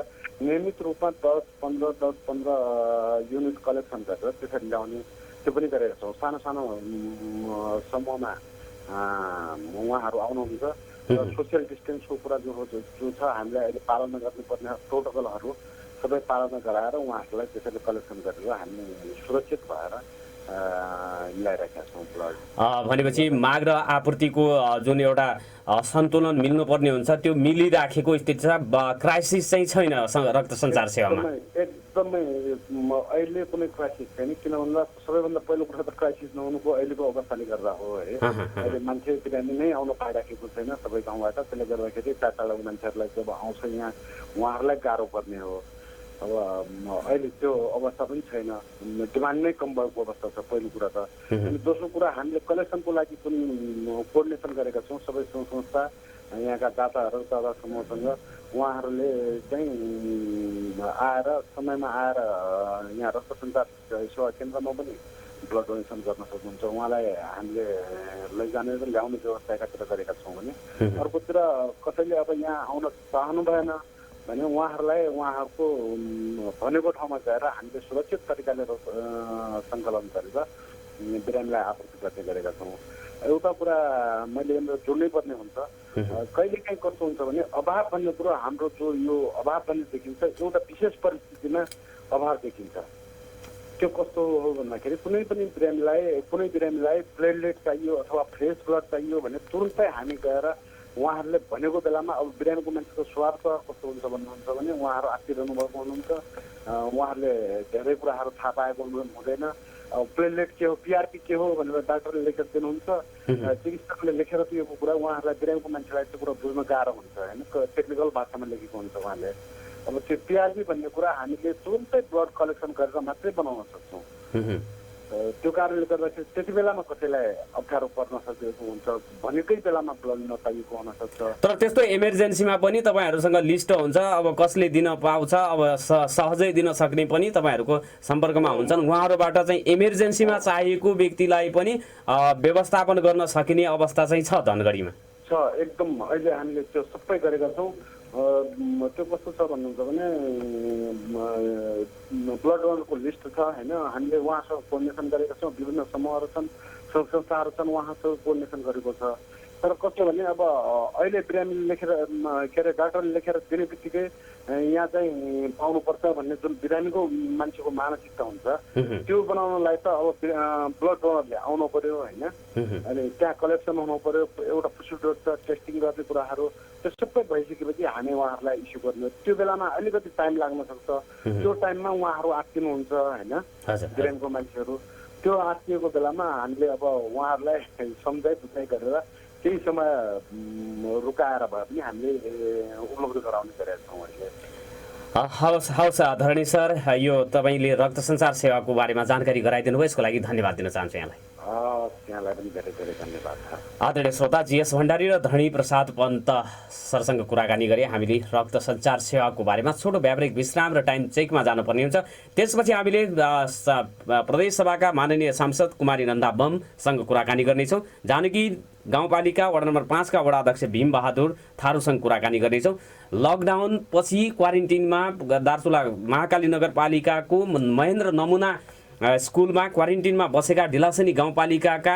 नियमित रूपमा 10-15 युनिट कलेक्सन गरेर त्यसरी ल्याउने त्यो पनि गरेका छौँ। सानो सानो समूहमा उहाँहरू आउनुहुन्छ र सोसियल डिस्टेन्सको कुरा जो छ हामीले अहिले पालना गर्नुपर्ने प्रोटोकलहरू सबै पालना गराएर उहाँहरूलाई त्यसरी कलेक्सन गरेर हामी सुरक्षित भएर ल्याइरहेका छौँ ब्लड। भनेपछि माग र आपूर्तिको जुन एउटा सन्तुलन मिल्नुपर्ने हुन्छ त्यो मिलिराखेको स्थिति छ, क्राइसिस चाहिँ छैन रक्त सञ्चार सेवामा? एकदमै अहिले कुनै क्राइसिस छैन। किन भन्दा सबैभन्दा पहिलो कुरा त क्राइसिस नहुनुको अहिलेको अवस्थाले गर्दा हो है। अहिले मान्छे बिरामी नै आउन पाइराखेको छैन सबै गाउँबाट, त्यसले गर्दाखेरि टाढाको मान्छेहरूलाई जब आउँछ यहाँ उहाँहरूलाई गाह्रो पर्ने हो। अब अहिले त्यो अवस्था पनि छैन, डिमान्ड नै कम भएको अवस्था छ पहिलो कुरा त। अनि दोस्रो कुरा हामीले कलेक्सनको लागि पनि कोअर्डिनेसन गरेका छौँ सबै संस्था यहाँका दाताहरू दाता समूहसँग। उहाँहरूले चाहिँ आएर समयमा आएर यहाँ रक्त सञ्चार सेवा केन्द्रमा पनि ब्लड डोनेसन गर्न सक्नुहुन्छ। उहाँलाई हामीले लैजाने र ल्याउने व्यवस्था एकातिर गरेका छौँ भने अर्कोतिर कसैले अब यहाँ आउन चाहनु भएन भने उहाँहरूलाई उहाँहरूको भनेको ठाउँमा गएर हामीले सुरक्षित तरिकाले सङ्कलन गरेर बिरामीलाई आपूर्ति गर्ने गरेका छौँ। एउटा कुरा मैले जोड्नै पर्ने हुन्छ, कहिलेकाहीँ कस्तो हुन्छ भने अभाव भन्ने कुरो हाम्रो जो यो अभाव पनि देखिन्छ, एउटा विशेष परिस्थितिमा अभाव देखिन्छ। त्यो कस्तो हो भन्दाखेरि कुनै बिरामीलाई प्लेटलेट चाहियो अथवा फ्रेस ब्लड चाहियो भने तुरुन्तै हामी गएर उहाँहरूले भनेको बेलामा, अब बिरामीको मान्छेको स्वार्थ कस्तो हुन्छ भन्नुहुन्छ भने उहाँहरू आत्तिरहनु भएको हुनुहुन्छ, उहाँहरूले धेरै कुराहरू थाहा पाएको हुँदैन। प्लेटलेट के हो, पिआरपी के हो भनेर डाक्टरले लेखेर दिनुहुन्छ, चिकित्सकले लेखेर दिएको कुरा उहाँहरूलाई बिरामीको मान्छेलाई त्यो कुरा बुझ्न गाह्रो हुन्छ होइन, टेक्निकल भाषामा लेखेको हुन्छ उहाँले। अब त्यो पिआरपी भन्ने कुरा हामीले तुरुन्तै ब्लड कलेक्सन गरेर मात्रै बनाउन सक्छौँ। त्यो कारणले गर्दाखेरि त्यति बेलामा कसैलाई अप्ठ्यारो पर्न सकेको हुन्छ, भनेकै बेलामा ब्लड नपाइएको हुनसक्छ। तर त्यस्तो इमर्जेन्सीमा पनि तपाईँहरूसँग लिस्ट हुन्छ, अब कसले दिन पाउँछ, अब सहजै दिन सक्ने पनि तपाईँहरूको सम्पर्कमा हुन्छन्, उहाँहरूबाट चाहिँ इमर्जेन्सीमा चाहिएको व्यक्तिलाई पनि व्यवस्थापन गर्न सकिने अवस्था चाहिँ छ धनगढीमा? छ, एकदम अहिले हामीले त्यो सबै गरेका छौँ। त्यो कस्तो छ भन्नुहुन्छ भने ब्लड डोनरको लिस्ट छ होइन, हामीले उहाँसँग कोअर्डिनेसन गरेका छौँ, विभिन्न समूहहरू छन्, संस्थाहरू छन्, उहाँसँग कोअर्डिनेसन गरेको छ। तर कस्तो भने अब अहिले बिरामीले लेखेर के अरे डाक्टरले लेखेर दिने बित्तिकै यहाँ चाहिँ पाउनुपर्छ भन्ने जुन बिरामीको मान्छेको मानसिकता हुन्छ त्यो बनाउनलाई त अब ब्लड डोनरले आउनु पर्यो होइन, अनि त्यहाँ कलेक्सन हुनु पर्यो, एउटा प्रोसिड्युर छ, टेस्टिङ गर्ने कुराहरू, त्यो सबै भइसकेपछि हामी उहाँहरूलाई इस्यु गर्ने। त्यो बेलामा अलिकति टाइम लाग्न सक्छ, त्यो टाइममा उहाँहरू आत्तिनुहुन्छ होइन, बिरामीको मान्छेहरू। त्यो आत्तिएको बेलामा हामीले अब उहाँहरूलाई सम्झाइ बुझाइ गरेर केही समय रुकाएर भए पनि हामीले उपलब्ध गराउने गरेका छौँ अहिले। हवस् हवस् धरणी सर, यो तपाईँले रक्त सञ्चार सेवाको बारेमा जानकारी गराइदिनु भयो, यसको लागि धन्यवाद दिन चाहन्छु यहाँलाई। यहाँलाई पनि धेरै धेरै धन्यवाद छ। आदरणीय श्रोता, जीएस भण्डारी र धरणी प्रसाद पन्त सरसँग कुराकानी गरे हामीले रक्त सञ्चार सेवाको बारेमा। छोटो व्यावहारिक विश्राम र टाइम चेकमा जानुपर्ने हुन्छ। त्यसपछि हामीले प्रदेश सभाका माननीय सांसद कुमारी नन्दा बमसँग कुराकानी गर्नेछौँ। जानकी गाउँपालिका वडा नम्बर 5 का वडा अध्यक्ष भीम बहादुर थारूसँग कुराकानी गर्नेछौँ। लकडाउन पछि क्वारेन्टिनमा दार्चुला महाकाली नगरपालिकाको महेन्द्र नमुना स्कुलमा क्वारेन्टिनमा बसेका ढिलासनी गाउँपालिकाका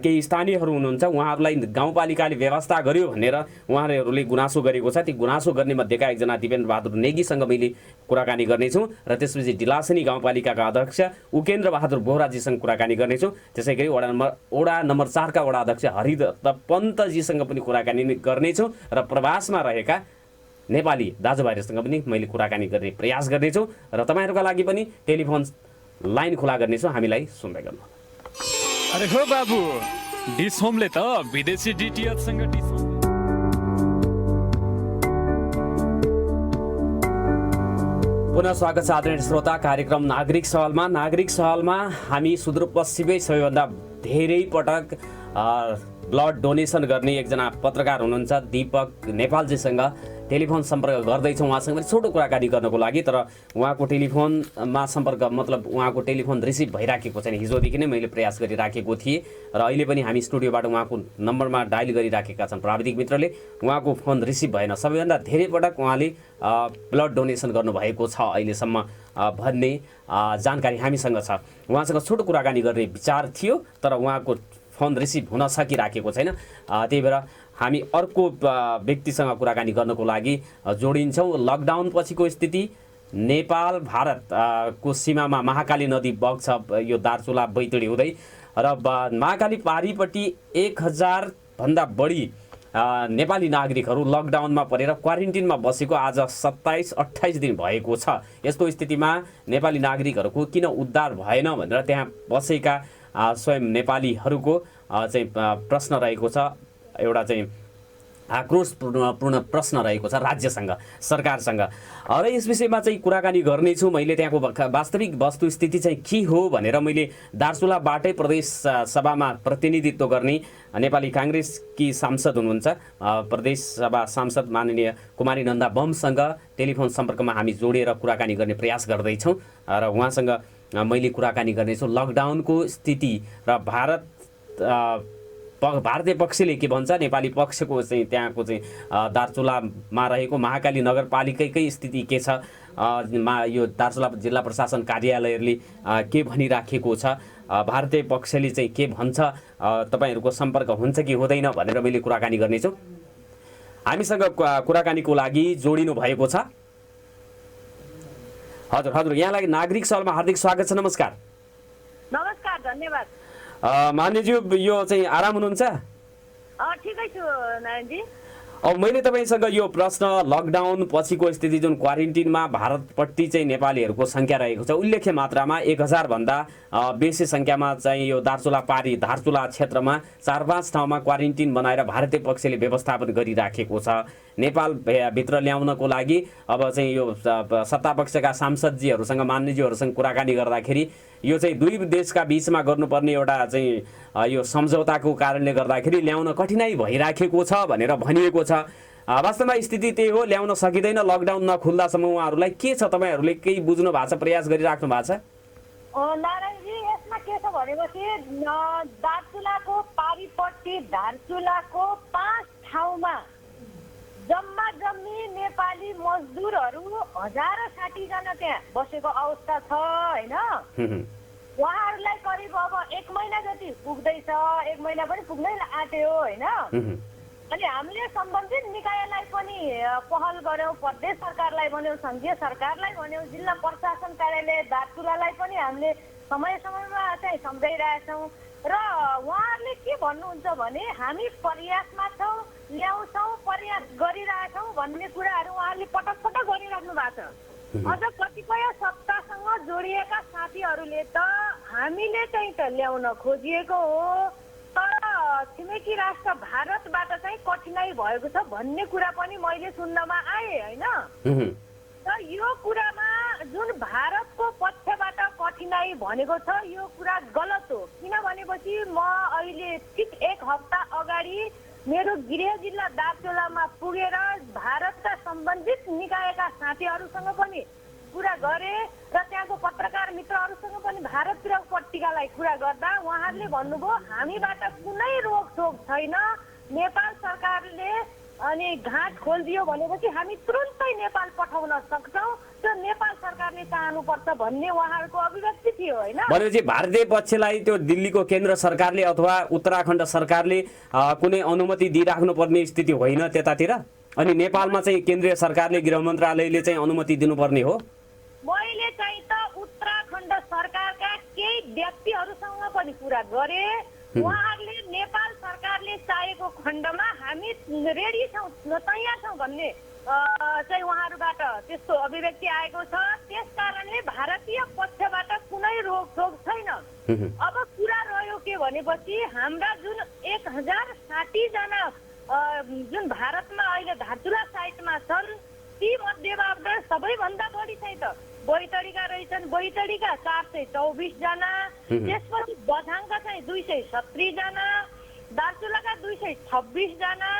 केही स्थानीयहरू हुनुहुन्छ, उहाँहरूलाई गाउँपालिकाले व्यवस्था गर्यो भनेर उहाँहरूले गुनासो गरेको छ। ती गुनासो गर्ने मध्येका एकजना दिपेन्द्र बहादुर नेगीसँग मैले कुराकानी गर्नेछौँ र त्यसपछि ढिलासनी गाउँपालिकाका अध्यक्ष उकेन्द्र बहादुर बोहराजीसँग कुराकानी गर्नेछौँ। त्यसै गरी वडा नम्बर 4 का वडा अध्यक्ष हरिदत्त पन्तजीसँग पनि कुराकानी गर्नेछौँ र प्रवासमा रहेका नेपाली दाजुभाइहरूसँग पनि मैले कुराकानी गर्ने प्रयास गर्नेछु र तपाईँहरूका लागि पनि टेलिफोन लाइन खुला गर्नेछु, हामीलाई सुन्दै गर्नु। अरे हो बाबु, डिस होमले त विदेशी डिटिएच सँग डिस होम। पुनः स्वागत छ आदरणीय श्रोता कार्यक्रम नागरिक सवालमा। नागरिक सवालमा हामी सुदूरपश्चिमै सबैभन्दा धेरै पटक ब्लड डोनेसन गर्ने एकजना पत्रकार हुनुहुन्छ दीपक नेपालजीसँग टेलिफोन सम्पर्क गर्दैछौँ। उहाँसँग पनि छोटो कुराकानी गर्नको लागि, तर उहाँको टेलिफोनमा सम्पर्क मतलब उहाँको टेलिफोन रिसिभ भइराखेको छैन। हिजोदेखि नै मैले प्रयास गरिराखेको थिएँ र अहिले पनि हामी स्टुडियोबाट उहाँको नम्बरमा डायल गरिराखेका छन् प्राविधिक मित्रले, उहाँको फोन रिसिभ भएन। सबैभन्दा धेरै पटक उहाँले ब्लड डोनेसन गर्नुभएको छ अहिलेसम्म भन्ने जानकारी हामीसँग छ। उहाँसँग छोटो कुराकानी गर्ने विचार थियो, तर उहाँको फोन रिसिभ हुन सकिराखेको छैन। त्यही भएर हामी अर्को व्यक्तिसँग कुराकानी गर्नको लागि जोडिन्छौँ। लकडाउन पछिको स्थिति, नेपाल भारत को सीमामा महाकाली नदी बग्छ यो दार्चुला बैतडी हुँदै र महाकाली पारीपट्टि 1000 भन्दा बढी नेपाली नागरिकहरू लकडाउनमा परेर क्वारेन्टिनमा बसेको आज 27-28 दिन भएको छ। यस्तो स्थितिमा नेपाली नागरिकहरूको किन उद्धार भएन भनेर त्यहाँ बसेका स्वयं नेपालीहरूको चाहिँ प्रश्न रहेको छ, एउटा चाहिँ आक्रोशपूर्ण प्रश्न रहेको छ राज्यसँग, सरकारसँग। र यस विषयमा चाहिँ कुराकानी गर्नेछु। मैले त्यहाँको वास्तविक वस्तुस्थिति चाहिँ के हो भनेर मैले दार्चुलाबाटै प्रदेश सभामा प्रतिनिधित्व गर्ने नेपाली काङ्ग्रेसकी सांसद हुनुहुन्छ प्रदेश सभा सांसद माननीय कुमारी नन्दा बमसँग टेलिफोन सम्पर्कमा हामी जोडेर कुराकानी गर्ने प्रयास गर्दैछौँ र उहाँसँग मैले कुराकानी गर्नेछु। लकडाउनको स्थिति र भारतीय पक्षले के भन्छ, नेपाली पक्षको चाहिँ त्यहाँको चाहिँ दार्चुलामा रहेको महाकाली नगरपालिकाकै स्थिति के छ, यो दार्चुला जिल्ला प्रशासन कार्यालयले के भनिराखेको छ, भारतीय पक्षले चाहिँ के भन्छ, तपाईँहरूको सम्पर्क हुन्छ कि हुँदैन भनेर मैले कुराकानी गर्नेछु। हामीसँग कुराकानीको लागि जोडिनु भएको छ। हजुर, यहाँलाई नागरिक सवालमा हार्दिक स्वागत छ। नमस्कार। नमस्कार, धन्यवाद। मान्यज्यू, यो चाहिँ आराम हुनुहुन्छ? ठिकै छु नारायणजी। अब मैले तपाईँसँग यो प्रश्न, लकडाउन पछिको स्थिति जुन क्वारेन्टिनमा भारतपट्टि चाहिँ नेपालीहरूको सङ्ख्या रहेको छ, उल्लेख्य मात्रामा 1000 भन्दा बेसी सङ्ख्यामा चाहिँ यो धारचुला क्षेत्रमा 4-5 ठाउँमा क्वारेन्टिन बनाएर भारतीय पक्षले व्यवस्थापन गरिराखेको छ। नेपाल भित्र ल्याउनको लागि अब चाहिँ यो सत्तापक्षका सांसदजीहरूसँग मान्यज्यूहरूसँग कुराकानी गर्दाखेरि यो चाहिँ दुई देशका बिचमा गर्नुपर्ने एउटा चाहिँ यो सम्झौताको कारणले गर्दाखेरि ल्याउन कठिनाइ भइराखेको छ भनेर भनिएको छ। वास्तवमा स्थिति त्यही हो, ल्याउन सकिँदैन। लकडाउन नखुल्दासम्म उहाँहरूलाई के छ, तपाईँहरूले केही बुझ्नु भएको छ, प्रयास गरिराख्नु भएको छ? नारायणजी, यसमा के छ भनेपछि दार्चुलाको पारीपट्टि धारचुलाको 5 ठाउँमा जम्मा जम्मी नेपाली मजदुरहरू 1060 जना त्यहाँ बसेको अवस्था छ हैन। उहाँहरूलाई करिब अब 1 महिना जति पुग्दैछ, 1 महिना पनि पुग्नै आँट्यो हैन। अनि हामीले सम्बन्धित निकायलाई पनि पहल गर्यौं, प्रदेश सरकारलाई भन्यौं, संघीय सरकारलाई भन्यौं, जिल्ला प्रशासन कार्यालय दार्चुलालाई पनि हामीले समय समयमा चाहिँ सम्झाइरहेछौँ र उहाँहरूले के भन्नुहुन्छ भने हामी प्रयासमा छौँ, ल्याउँछौँ, प्रयास गरिरहेछौँ भन्ने कुराहरू उहाँहरूले पटक पटक गरिराख्नु भएको छ। अझ कतिपय सत्तासँग जोडिएका साथीहरूले त हामीले चाहिँ त ल्याउन खोजिएको हो तर छिमेकी राष्ट्र भारतबाट चाहिँ कठिनाई भएको छ भन्ने कुरा पनि मैले सुन्नमा आए हैन। र यो कुरामा जुन भारतको पक्षबाट कठिनाई भनेको छ यो कुरा गलत हो। किन भनेपछि म अहिले ठिक 1 हप्ता अगाडि मेरो गृह जिल्ला दार्चुलामा पुगेर भारतका सम्बन्धित निकायका साथीहरूसँग पनि कुरा गरे र त्यहाँको पत्रकार मित्रहरूसँग पनि भारततिरको पत्रिकालाई कुरा गर्दा उहाँहरूले भन्नुभयो हामीबाट कुनै रोकटोक छैन, नेपाल सरकारले अनि घाट खोलिदियो भनेपछि हामी तुरुन्तै नेपाल पठाउन सक्छौँ, त्यो नेपाल सरकारले चाहनुपर्छ भन्ने उहाँहरूको अभिव्यक्ति थियो हैन। भनेपछि भारतीय पक्षलाई त्यो दिल्लीको केन्द्र सरकारले अथवा उत्तराखण्ड सरकारले कुनै अनुमति दिइराख्नु पर्ने स्थिति होइन त्यतातिर, अनि नेपालमा चाहिँ केन्द्रीय सरकारले गृह मन्त्रालयले चाहिँ अनुमति दिनुपर्ने हो। मैले चाहिँ त उत्तराखण्ड सरकारका केही व्यक्तिहरूसँग पनि कुरा गरे, उहाँहरूले नेपाल सरकारले चाहेको खण्डमा हामी रेडी छौँ, तयार छौँ भन्ने चाहिँ उहाँहरूबाट त्यस्तो अभिव्यक्ति आएको छ। त्यस कारणले भारतीय पक्षबाट कुनै रोकटोक छैन। अब कुरा रह्यो के भनेपछि हाम्रा जुन 1060 जना जुन भारतमा अहिले धारचुला साइटमा छन् ती मध्येबाट सबैभन्दा बढी चाहिँ त बैतडीका रहेछन्, बैतडीका 424 जना, त्यसपछि बझाङका चाहिँ 270 जना, दार्चुलाका 226 जना,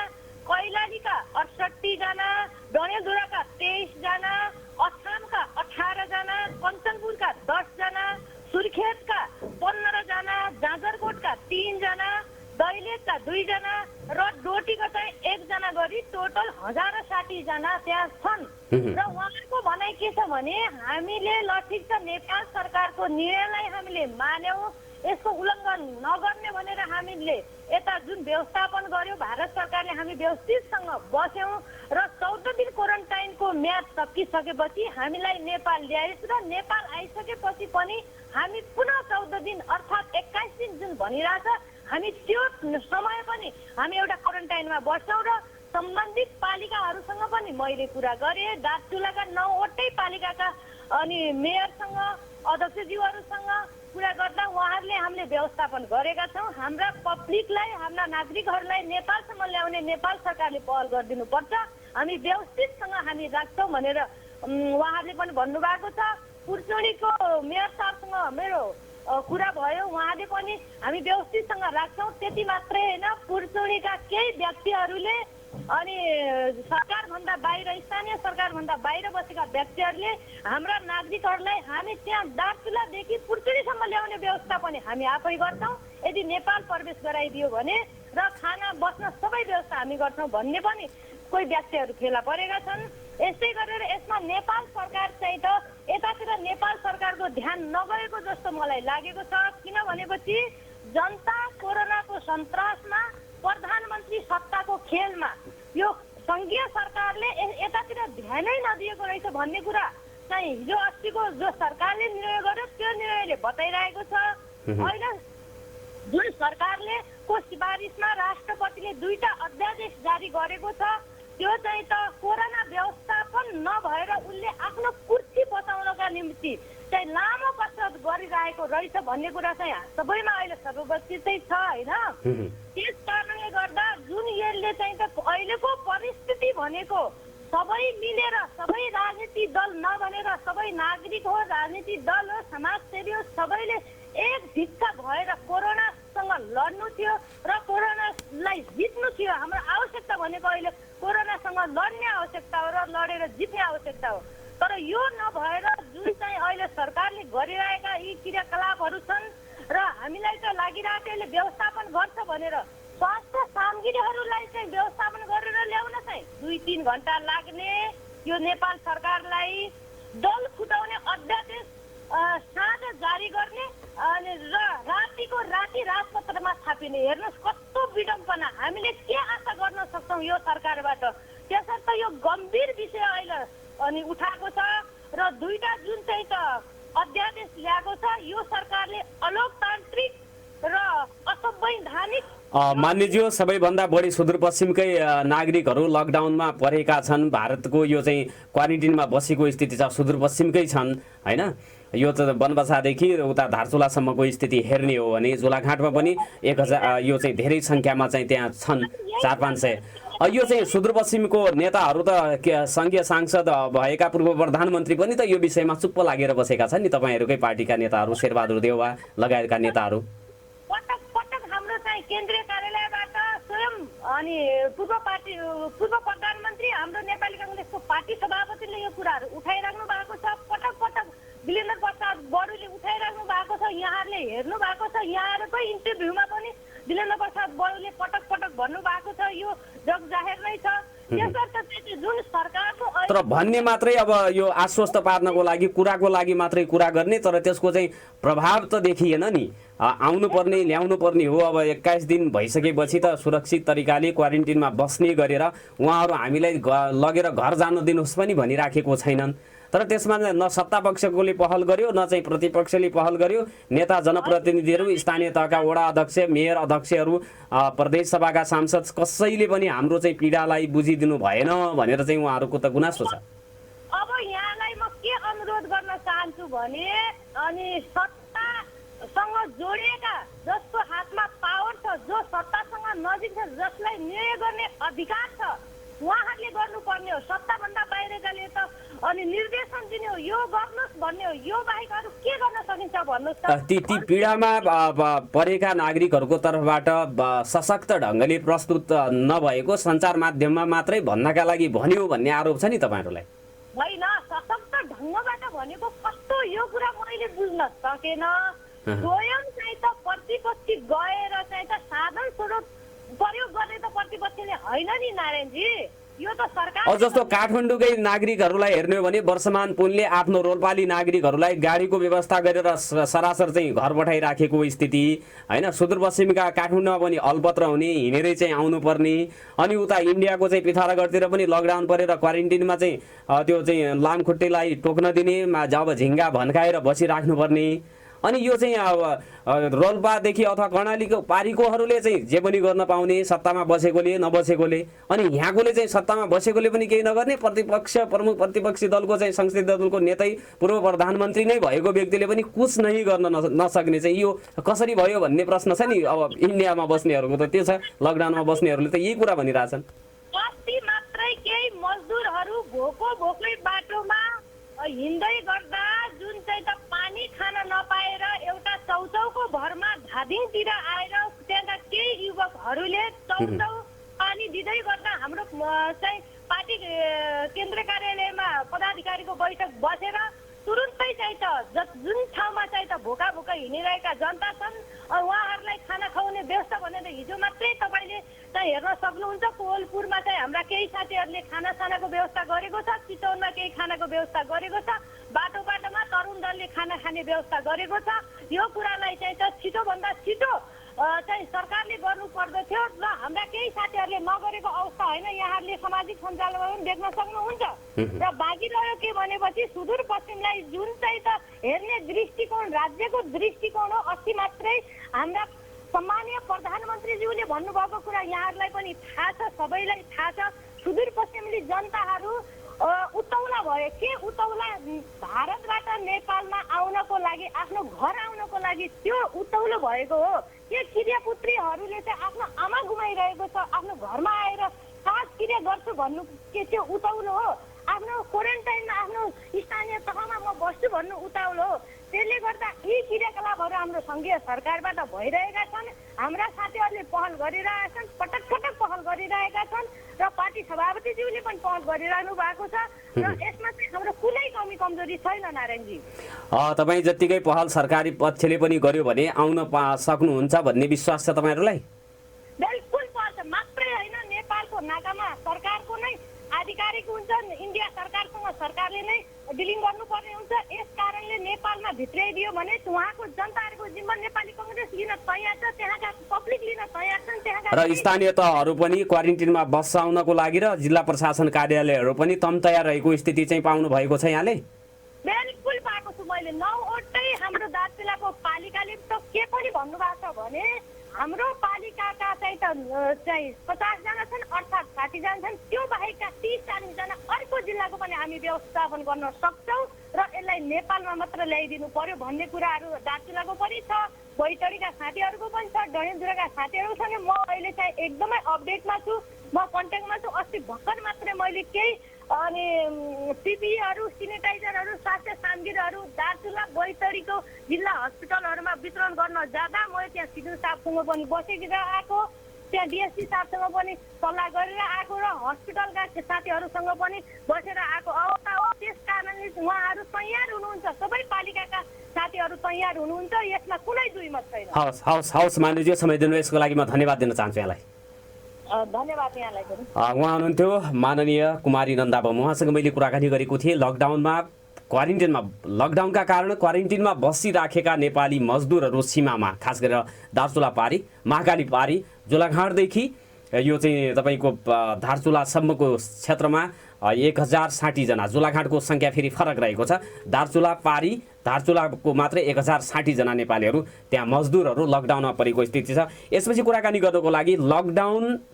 कैलालीका 68 जना, डडेलधुराका 23 जना, अछामका 18 जना, कञ्चनपुरका 10 जना, सुर्खेतका 15 जना, जाजरकोटका 3 जना, दैलेखका 2 जना र डोटीका चाहिँ 1 जना गरी टोटल 1060 जना त्यहाँ छन्। र उहाँको भनाइ के छ भने हामीले ल ठिक छ नेपाल सरकारको निर्णयलाई हामीले मान्यौँ, यसको उल्लङ्घन नगर्ने भनेर हामीले यता जुन व्यवस्थापन गर्यो भारत सरकारले हामी व्यवस्थितसँग बस्यौँ र 14 दिन क्वारेन्टाइनको म्याद सकिसकेपछि हामीलाई नेपाल ल्याइस र नेपाल आइसकेपछि पनि हामी पुनः 14 दिन अर्थात् 21 दिन जुन भनिरहेछ हामी त्यो समय पनि हामी एउटा क्वारेन्टाइनमा बस्छौँ र सम्बन्धित पालिकाहरूसँग पनि मैले कुरा गरेँ। दार्चुलाका 9वटै पालिकाका अनि मेयरसँग अध्यक्षज्यूहरूसँग कुरा गर्दा उहाँहरूले हामीले व्यवस्थापन गरेका छौँ। हाम्रा पब्लिकलाई हाम्रा नागरिकहरूलाई नेपालसम्म ल्याउने नेपाल सरकारले पहल गरिदिनुपर्छ, हामी व्यवस्थितसँग हामी राख्छौँ भनेर उहाँहरूले पनि भन्नुभएको छ। पुर्चोडीको मेयर साहबसँग मेरो कुरा भयो, उहाँले पनि हामी व्यवस्थितसँग राख्छौँ। त्यति मात्रै होइन, पुर्चोडीका केही व्यक्तिहरूले अनि सरकारभन्दा बाहिर स्थानीय सरकारभन्दा बाहिर बसेका व्यक्तिहरूले हाम्रा नागरिकहरूलाई हामी त्यहाँ दार्चुलादेखि पुर्चोडीसम्म ल्याउने व्यवस्था पनि हामी आफै गर्छौँ। यदि नेपाल प्रवेश गराइदियो भने र खाना बस्न सबै व्यवस्था हामी गर्छौँ भन्ने पनि कोही व्यक्तिहरू फेला परेका छन्। यस्तै गरेर यसमा नेपाल सरकार चाहिँ त यतातिर नेपाल सरकारको ध्यान नगएको जस्तो मलाई लागेको छ। किन भनेपछि जनता कोरोनाको सन्तासमा प्रधानमन्त्री सत्ताको खेलमा यो संघीय सरकारले यतातिर ध्यानै नदिएको रहेछ भन्ने कुरा चाहिँ हिजो अस्तिको जो सरकारले निर्णय गर्यो त्यो निर्णयले बताइरहेको छ। अहिले जुन सरकारले को सिफारिसमा राष्ट्रपतिले 2टा अध्यादेश जारी गरेको छ त्यो चाहिँ त कोरोना व्यवस्थापन नभएर उनले आफ्नो कुर्सी बचाउनका निम्ति चाहिँ लामो कसरत गरिरहेको रहेछ भन्ने कुरा चाहिँ सबैमा अहिले सर्वोच्चै छ हैन। त्यस कारणले गर्दा जुन यसले चाहिँ त अहिलेको परिस्थिति भनेको सबै मिलेर सबै राजनीतिक दल नभनेर सबै नागरिक हो, राजनीतिक दल हो, समाजसेवी हो, सबैले एक ढिक्का भएर कोरोनासँग लड्नु थियो र कोरोनालाई जित्नु थियो। हाम्रो आवश्यकता भनेको अहिले कोरोनासँग लड्ने आवश्यकता हो र लडेर जित्ने आवश्यकता हो। तर यो नभएर जुन चाहिँ अहिले सरकारले गरिरहेका यी क्रियाकलापहरू छन् र हामीलाई त लागिरहेको यसले व्यवस्थापन गर्छ भनेर स्वास्थ्य सामग्रीहरूलाई चाहिँ व्यवस्थापन गरेर ल्याउन चाहिँ 2-3 घण्टा लाग्ने यो नेपाल सरकारलाई दल फुटाउने अध्यादेश साँझ जारी गर्ने अनि रातिको राति राजपत्रमा छापिने। हेर्नुहोस् कस्तो विडम्बना। हामीले के आशा गर्न सक्छौँ यो सरकारबाट? त्यसर्थ यो गम्भीर विषय अहिले अनि उठाएको छ र 2टा जुन चाहिँ त अध्यादेश ल्याएको छ यो सरकारले अलोकतान्त्रिक र असंवैधानिक। मान्यज्यू, सबैभन्दा बढी सुदूरपश्चिमकै नागरिकहरू लकडाउनमा परेका छन्। भारतको यो चाहिँ क्वारेन्टिनमा बसेको स्थिति छ सुदूरपश्चिमकै छन् हैन। यो त बनबसादेखि उता धारचुलासम्मको स्थिति हेर्ने हो भने जोलाघाटमा पनि 1000 यो चाहिँ धेरै सङ्ख्यामा चाहिँ त्यहाँ छन् 400-500। यो चाहिँ सुदूरपश्चिमको नेताहरू त सङ्घीय सांसद भएका पूर्व प्रधानमन्त्री पनि त यो विषयमा चुप्प लागेर बसेका छन् नि। तपाईँहरूकै पार्टीका नेताहरू, शेरबहादुर देउवा लगायतका नेताहरू पटक पटक हाम्रो चाहिँ केन्द्रीय कार्यालयबाट स्वयं अनि पूर्व प्रधानमन्त्री हाम्रो नेपाली काङ्ग्रेसको पार्टी सभापतिले यो कुराहरू उठाइराख्नु भएको छ। पटक पटक वीरेन्द्र प्रसाद बडुले उठाइराख्नु भएको छ। यहाँहरूले हेर्नु भएको छ। यहाँहरूकै इन्टरभ्यूमा पनि वीरेन्द्र प्रसाद बडुले पटक पटक भन्नु भएको छ। यो जग जाहेर नै छ। त्यसर्थ चाहिँ जुन सरकारको तर भन्ने मात्रै अब यो आश्वस्त पार्नको लागि कुराको लागि मात्रै कुरा गर्ने, तर त्यसको चाहिँ प्रभाव त देखिएन नि। आउनु पर्ने ल्याउनु पर्ने हो। अब 21 दिन भइसकेपछि त सुरक्षित तरिकाले क्वारेन्टिनमा बस्ने गरेर उहाँहरू हामीलाई लगेर घर जान दिनुहोस् पनि भनिराखेको छैनन्। तर त्यसमा न सत्ता पक्षकोले पहल गर्यो न चाहिँ प्रतिपक्षले पहल गर्यो। नेता, जनप्रतिनिधिहरू, स्थानीय तहका वडा अध्यक्ष, मेयर अध्यक्षहरू, प्रदेश सभाका सांसद कसैले पनि हाम्रो चाहिँ पीडालाई बुझिदिनु भएन भनेर चाहिँ उहाँहरूको त गुनासो छ। अब यहाँलाई म के अनुरोध गर्न चाहन्छु भने अनि सत्तासँग जोडिएका जसको हातमा पावर छ, जो सत्तासँग नजिक छ, जसलाई निर्णय गर्ने अधिकार छ, उहाँहरूले गर्नुपर्ने हो। सत्ताभन्दा बाहिरकाले त अनि निर्देशन दिने हो, यो गर्नुहोस् भन्ने हो। यो बाहेक अरू के गर्न सकिन्छ भन्नुहोस् त? ती पीडामा परेका नागरिकहरूको तर्फबाट सशक्त ढङ्गले प्रस्तुत नभएको सञ्चार माध्यममा मात्रै भन्नका लागि भन्यो भन्ने आरोप छ नि तपाईँहरूलाई? होइन, सशक्त ढङ्गबाट भनेको कस्तो यो कुरा मैले बुझ्न सकेन। स्वयं चाहिँ त प्रतिपक्षी गएर चाहिँ त साधन स्रोत प्रयोग गर्ने त प्रतिपक्षले होइन नि नारायणजी। यो त सरकार जस्तो काठमाडौँकै नागरिकहरूलाई हेर्ने हो भने वर्षमान पुनले आफ्नो रोल्पाली नागरिकहरूलाई गाडीको व्यवस्था गरेर सरासर चाहिँ घर पठाइराखेको स्थिति हैन। सुदूरपश्चिमका काठमाडौँमा पनि अलपत्र हुने, हिँडेरै चाहिँ आउनुपर्ने। अनि उता इन्डियाको चाहिँ पिथौरागढतिर पनि लकडाउन परेर क्वारेन्टिनमा चाहिँ त्यो चाहिँ लामखुट्टेलाई टोक्न दिने, जब झिङ्गा भन्काएर बसिराख्नुपर्ने। अनि यो चाहिँ अब रोल्पादेखि अथवा कर्णालीको पारीकोहरूले चाहिँ जे पनि गर्न पाउने, सत्तामा बसेकोले नबसेकोले। अनि यहाँकोले चाहिँ सत्तामा बसेकोले पनि केही नगर्ने, प्रतिपक्ष प्रमुख प्रतिपक्षी दलको चाहिँ संसदीय दलको नेतै पूर्व प्रधानमन्त्री नै भएको व्यक्तिले पनि कुछ नै गर्न नसक्ने चाहिँ यो कसरी भयो भन्ने प्रश्न छ नि। अब इन्डियामा बस्नेहरूको त त्यो छ, लकडाउनमा बस्नेहरूले त यही कुरा भनिरहेछन्। अस्ति मात्रै केही मजदुरहरू भोकै बाटोमा हिँड्दै गर्दा जुन चाहिँ त पानी खान नपाएर एउटा चौचौको भरमा धादिङतिर आएर त्यहाँका केही युवकहरूले चौचौ पानी दिँदै गर्दा हाम्रो चाहिँ पार्टी केन्द्र कार्यालयमा पदाधिकारीको बैठक बसेर तुरुन्तै चाहिँ त जुन ठाउँमा चाहिँ त भोका हिँडिरहेका जनता छन् उहाँहरूलाई खाना खुवाउने व्यवस्था भनेर हिजो मात्रै तपाईँले चाहिँ हेर्न सक्नुहुन्छ। कोवलपुरमा चाहिँ हाम्रा केही साथीहरूले खानासानाको व्यवस्था गरेको छ, चितवनमा केही खानाको व्यवस्था गरेको छ, बाटोमा तरुण दलले खाना खाने व्यवस्था गरेको छ। यो कुरालाई चाहिँ त छिटोभन्दा छिटो चाहिँ सरकारले गर्नु पर्दथ्यो र हाम्रा केही साथीहरूले नगरेको अवस्था होइन। यहाँहरूले सामाजिक सञ्जालमा पनि देख्न सक्नुहुन्छ। र बाँकी रह्यो के भनेपछि सुदूरपश्चिमलाई जुन चाहिँ त हेर्ने दृष्टिकोण, राज्यको दृष्टिकोण हो। अस्ति मात्रै हाम्रा सम्मानीय प्रधानमन्त्रीज्यूले भन्नुभएको कुरा यहाँहरूलाई पनि थाहा छ, सबैलाई थाहा छ। सुदूरपश्चिमेली जनताहरू उतौला भयो। के उतौला? भारतबाट नेपालमा आउनको लागि, आफ्नो घर आउनको लागि त्यो उतौलो भएको हो। के किरियापुत्रीहरूले चाहिँ आफ्नो आमा गुमाइरहेको छ, आफ्नो घरमा आएर सास किरिया गर्छु भन्नु के त्यो उतौलो हो? आफ्नो क्वारेन्टाइनमा आफ्नो स्थानीय तहमा म बस्छु भन्नु उतौलो हो? त्यसले गर्दा यी क्रियाकलापहरू हाम्रो सङ्घीय सरकारबाट भइरहेका छन्। हाम्रा साथीहरूले पहल गरिरहेका छन्, पटक पटक पहल गरिरहेका छन् र पार्टी सभापतिज्यूले पनि पहल गरिरहनु भएको छ। र यसमा चाहिँ हाम्रो कुनै कमी कमजोरी छैन नारायणजी। तपाईँ जत्तिकै पहल सरकारी पक्षले पनि गर्यो भने आउन सक्नुहुन्छ भन्ने विश्वास छ तपाईँहरूलाई? बिल्कुल नाकामा सरकारको नै आधिकारिक हुन्छ, इन्डिया सरकारसँग सरकारले नै डिलिङ गर्नुपर्ने हुन्छ। यस कारणले नेपालमा भित्राइदियो भने उहाँको जनताहरूको जिम्मा नेपाली कङ्ग्रेस लिन तयार छ, त्यहाँका पब्लिक लिन तयार छन्, त्यहाँका र स्थानीय तहहरू पनि क्वारेन्टिनमा बसाउनको लागि र जिल्ला प्रशासन कार्यालयहरू पनि तम तयार रहेको स्थिति चाहिँ पाउनु भएको छ यहाँले? बिल्कुल पाएको छु मैले। 9वटै हाम्रो दार्चुलाको पालिकाले त के पनि भन्नुभएको छ भने हाम्रो पालिकाका चाहिँ 50 जना छन्, अर्थात् 60 जना छन्, त्यो बाहेकका 30-40 जना अर्को जिल्लाको पनि हामी व्यवस्थापन गर्न सक्छौँ र यसलाई नेपालमा मात्र ल्याइदिनु पर्यो भन्ने कुराहरू दार्चुलाको पनि छ, बैतडीका साथीहरूको पनि छ, डडेलधुराका साथीहरू छन्। म अहिले चाहिँ एकदमै अपडेटमा छु, म कन्ट्याक्टमा छु। अस्ति भर्खर मात्रै मैले केही अनि पिपिईहरू, सेनिटाइजरहरू, स्वास्थ्य सामग्रीहरू दार्चुला बैतडीको जिल्ला हस्पिटलहरूमा वितरण गर्न जाँदा मैले त्यहाँ सिडिओ साहबसँग पनि बसेर आएको, त्यहाँ डिएसपी साहबसँग पनि सल्लाह गरेर आएको र हस्पिटलका साथीहरूसँग पनि बसेर आएको अवस्था हो। त्यस कारणले उहाँहरू तयार हुनुहुन्छ, सबै पालिकाका साथीहरू तयार हुनुहुन्छ, यसमा कुनै दुईमत छैन। हवस् मान्यज्यू, समय दिनु यसको लागि म धन्यवाद दिन चाहन्छु यहाँलाई। धन्यवाद यहाँलाई पनि। उहाँ हुनुहुन्थ्यो माननीय कुमारी नन्दा बम। उहाँसँग मैले कुराकानी गरेको थिएँ लकडाउनका कारण क्वारेन्टिनमा बसिराखेका नेपाली मजदुरहरू सीमामा, खास गरेर दार्चुला पारी, महाकाली पारी, जोलाघाटदेखि यो चाहिँ तपाईँको दार्चुलासम्मको क्षेत्रमा 1060 जना। जोलाघाटको सङ्ख्या फेरि फरक रहेको छ। दार्चुला पारी, दार्चुलाको मात्रै 1060 जना नेपालीहरू त्यहाँ मजदुरहरू लकडाउनमा परेको स्थिति छ। यसपछि कुराकानी गर्नको लागि लकडाउन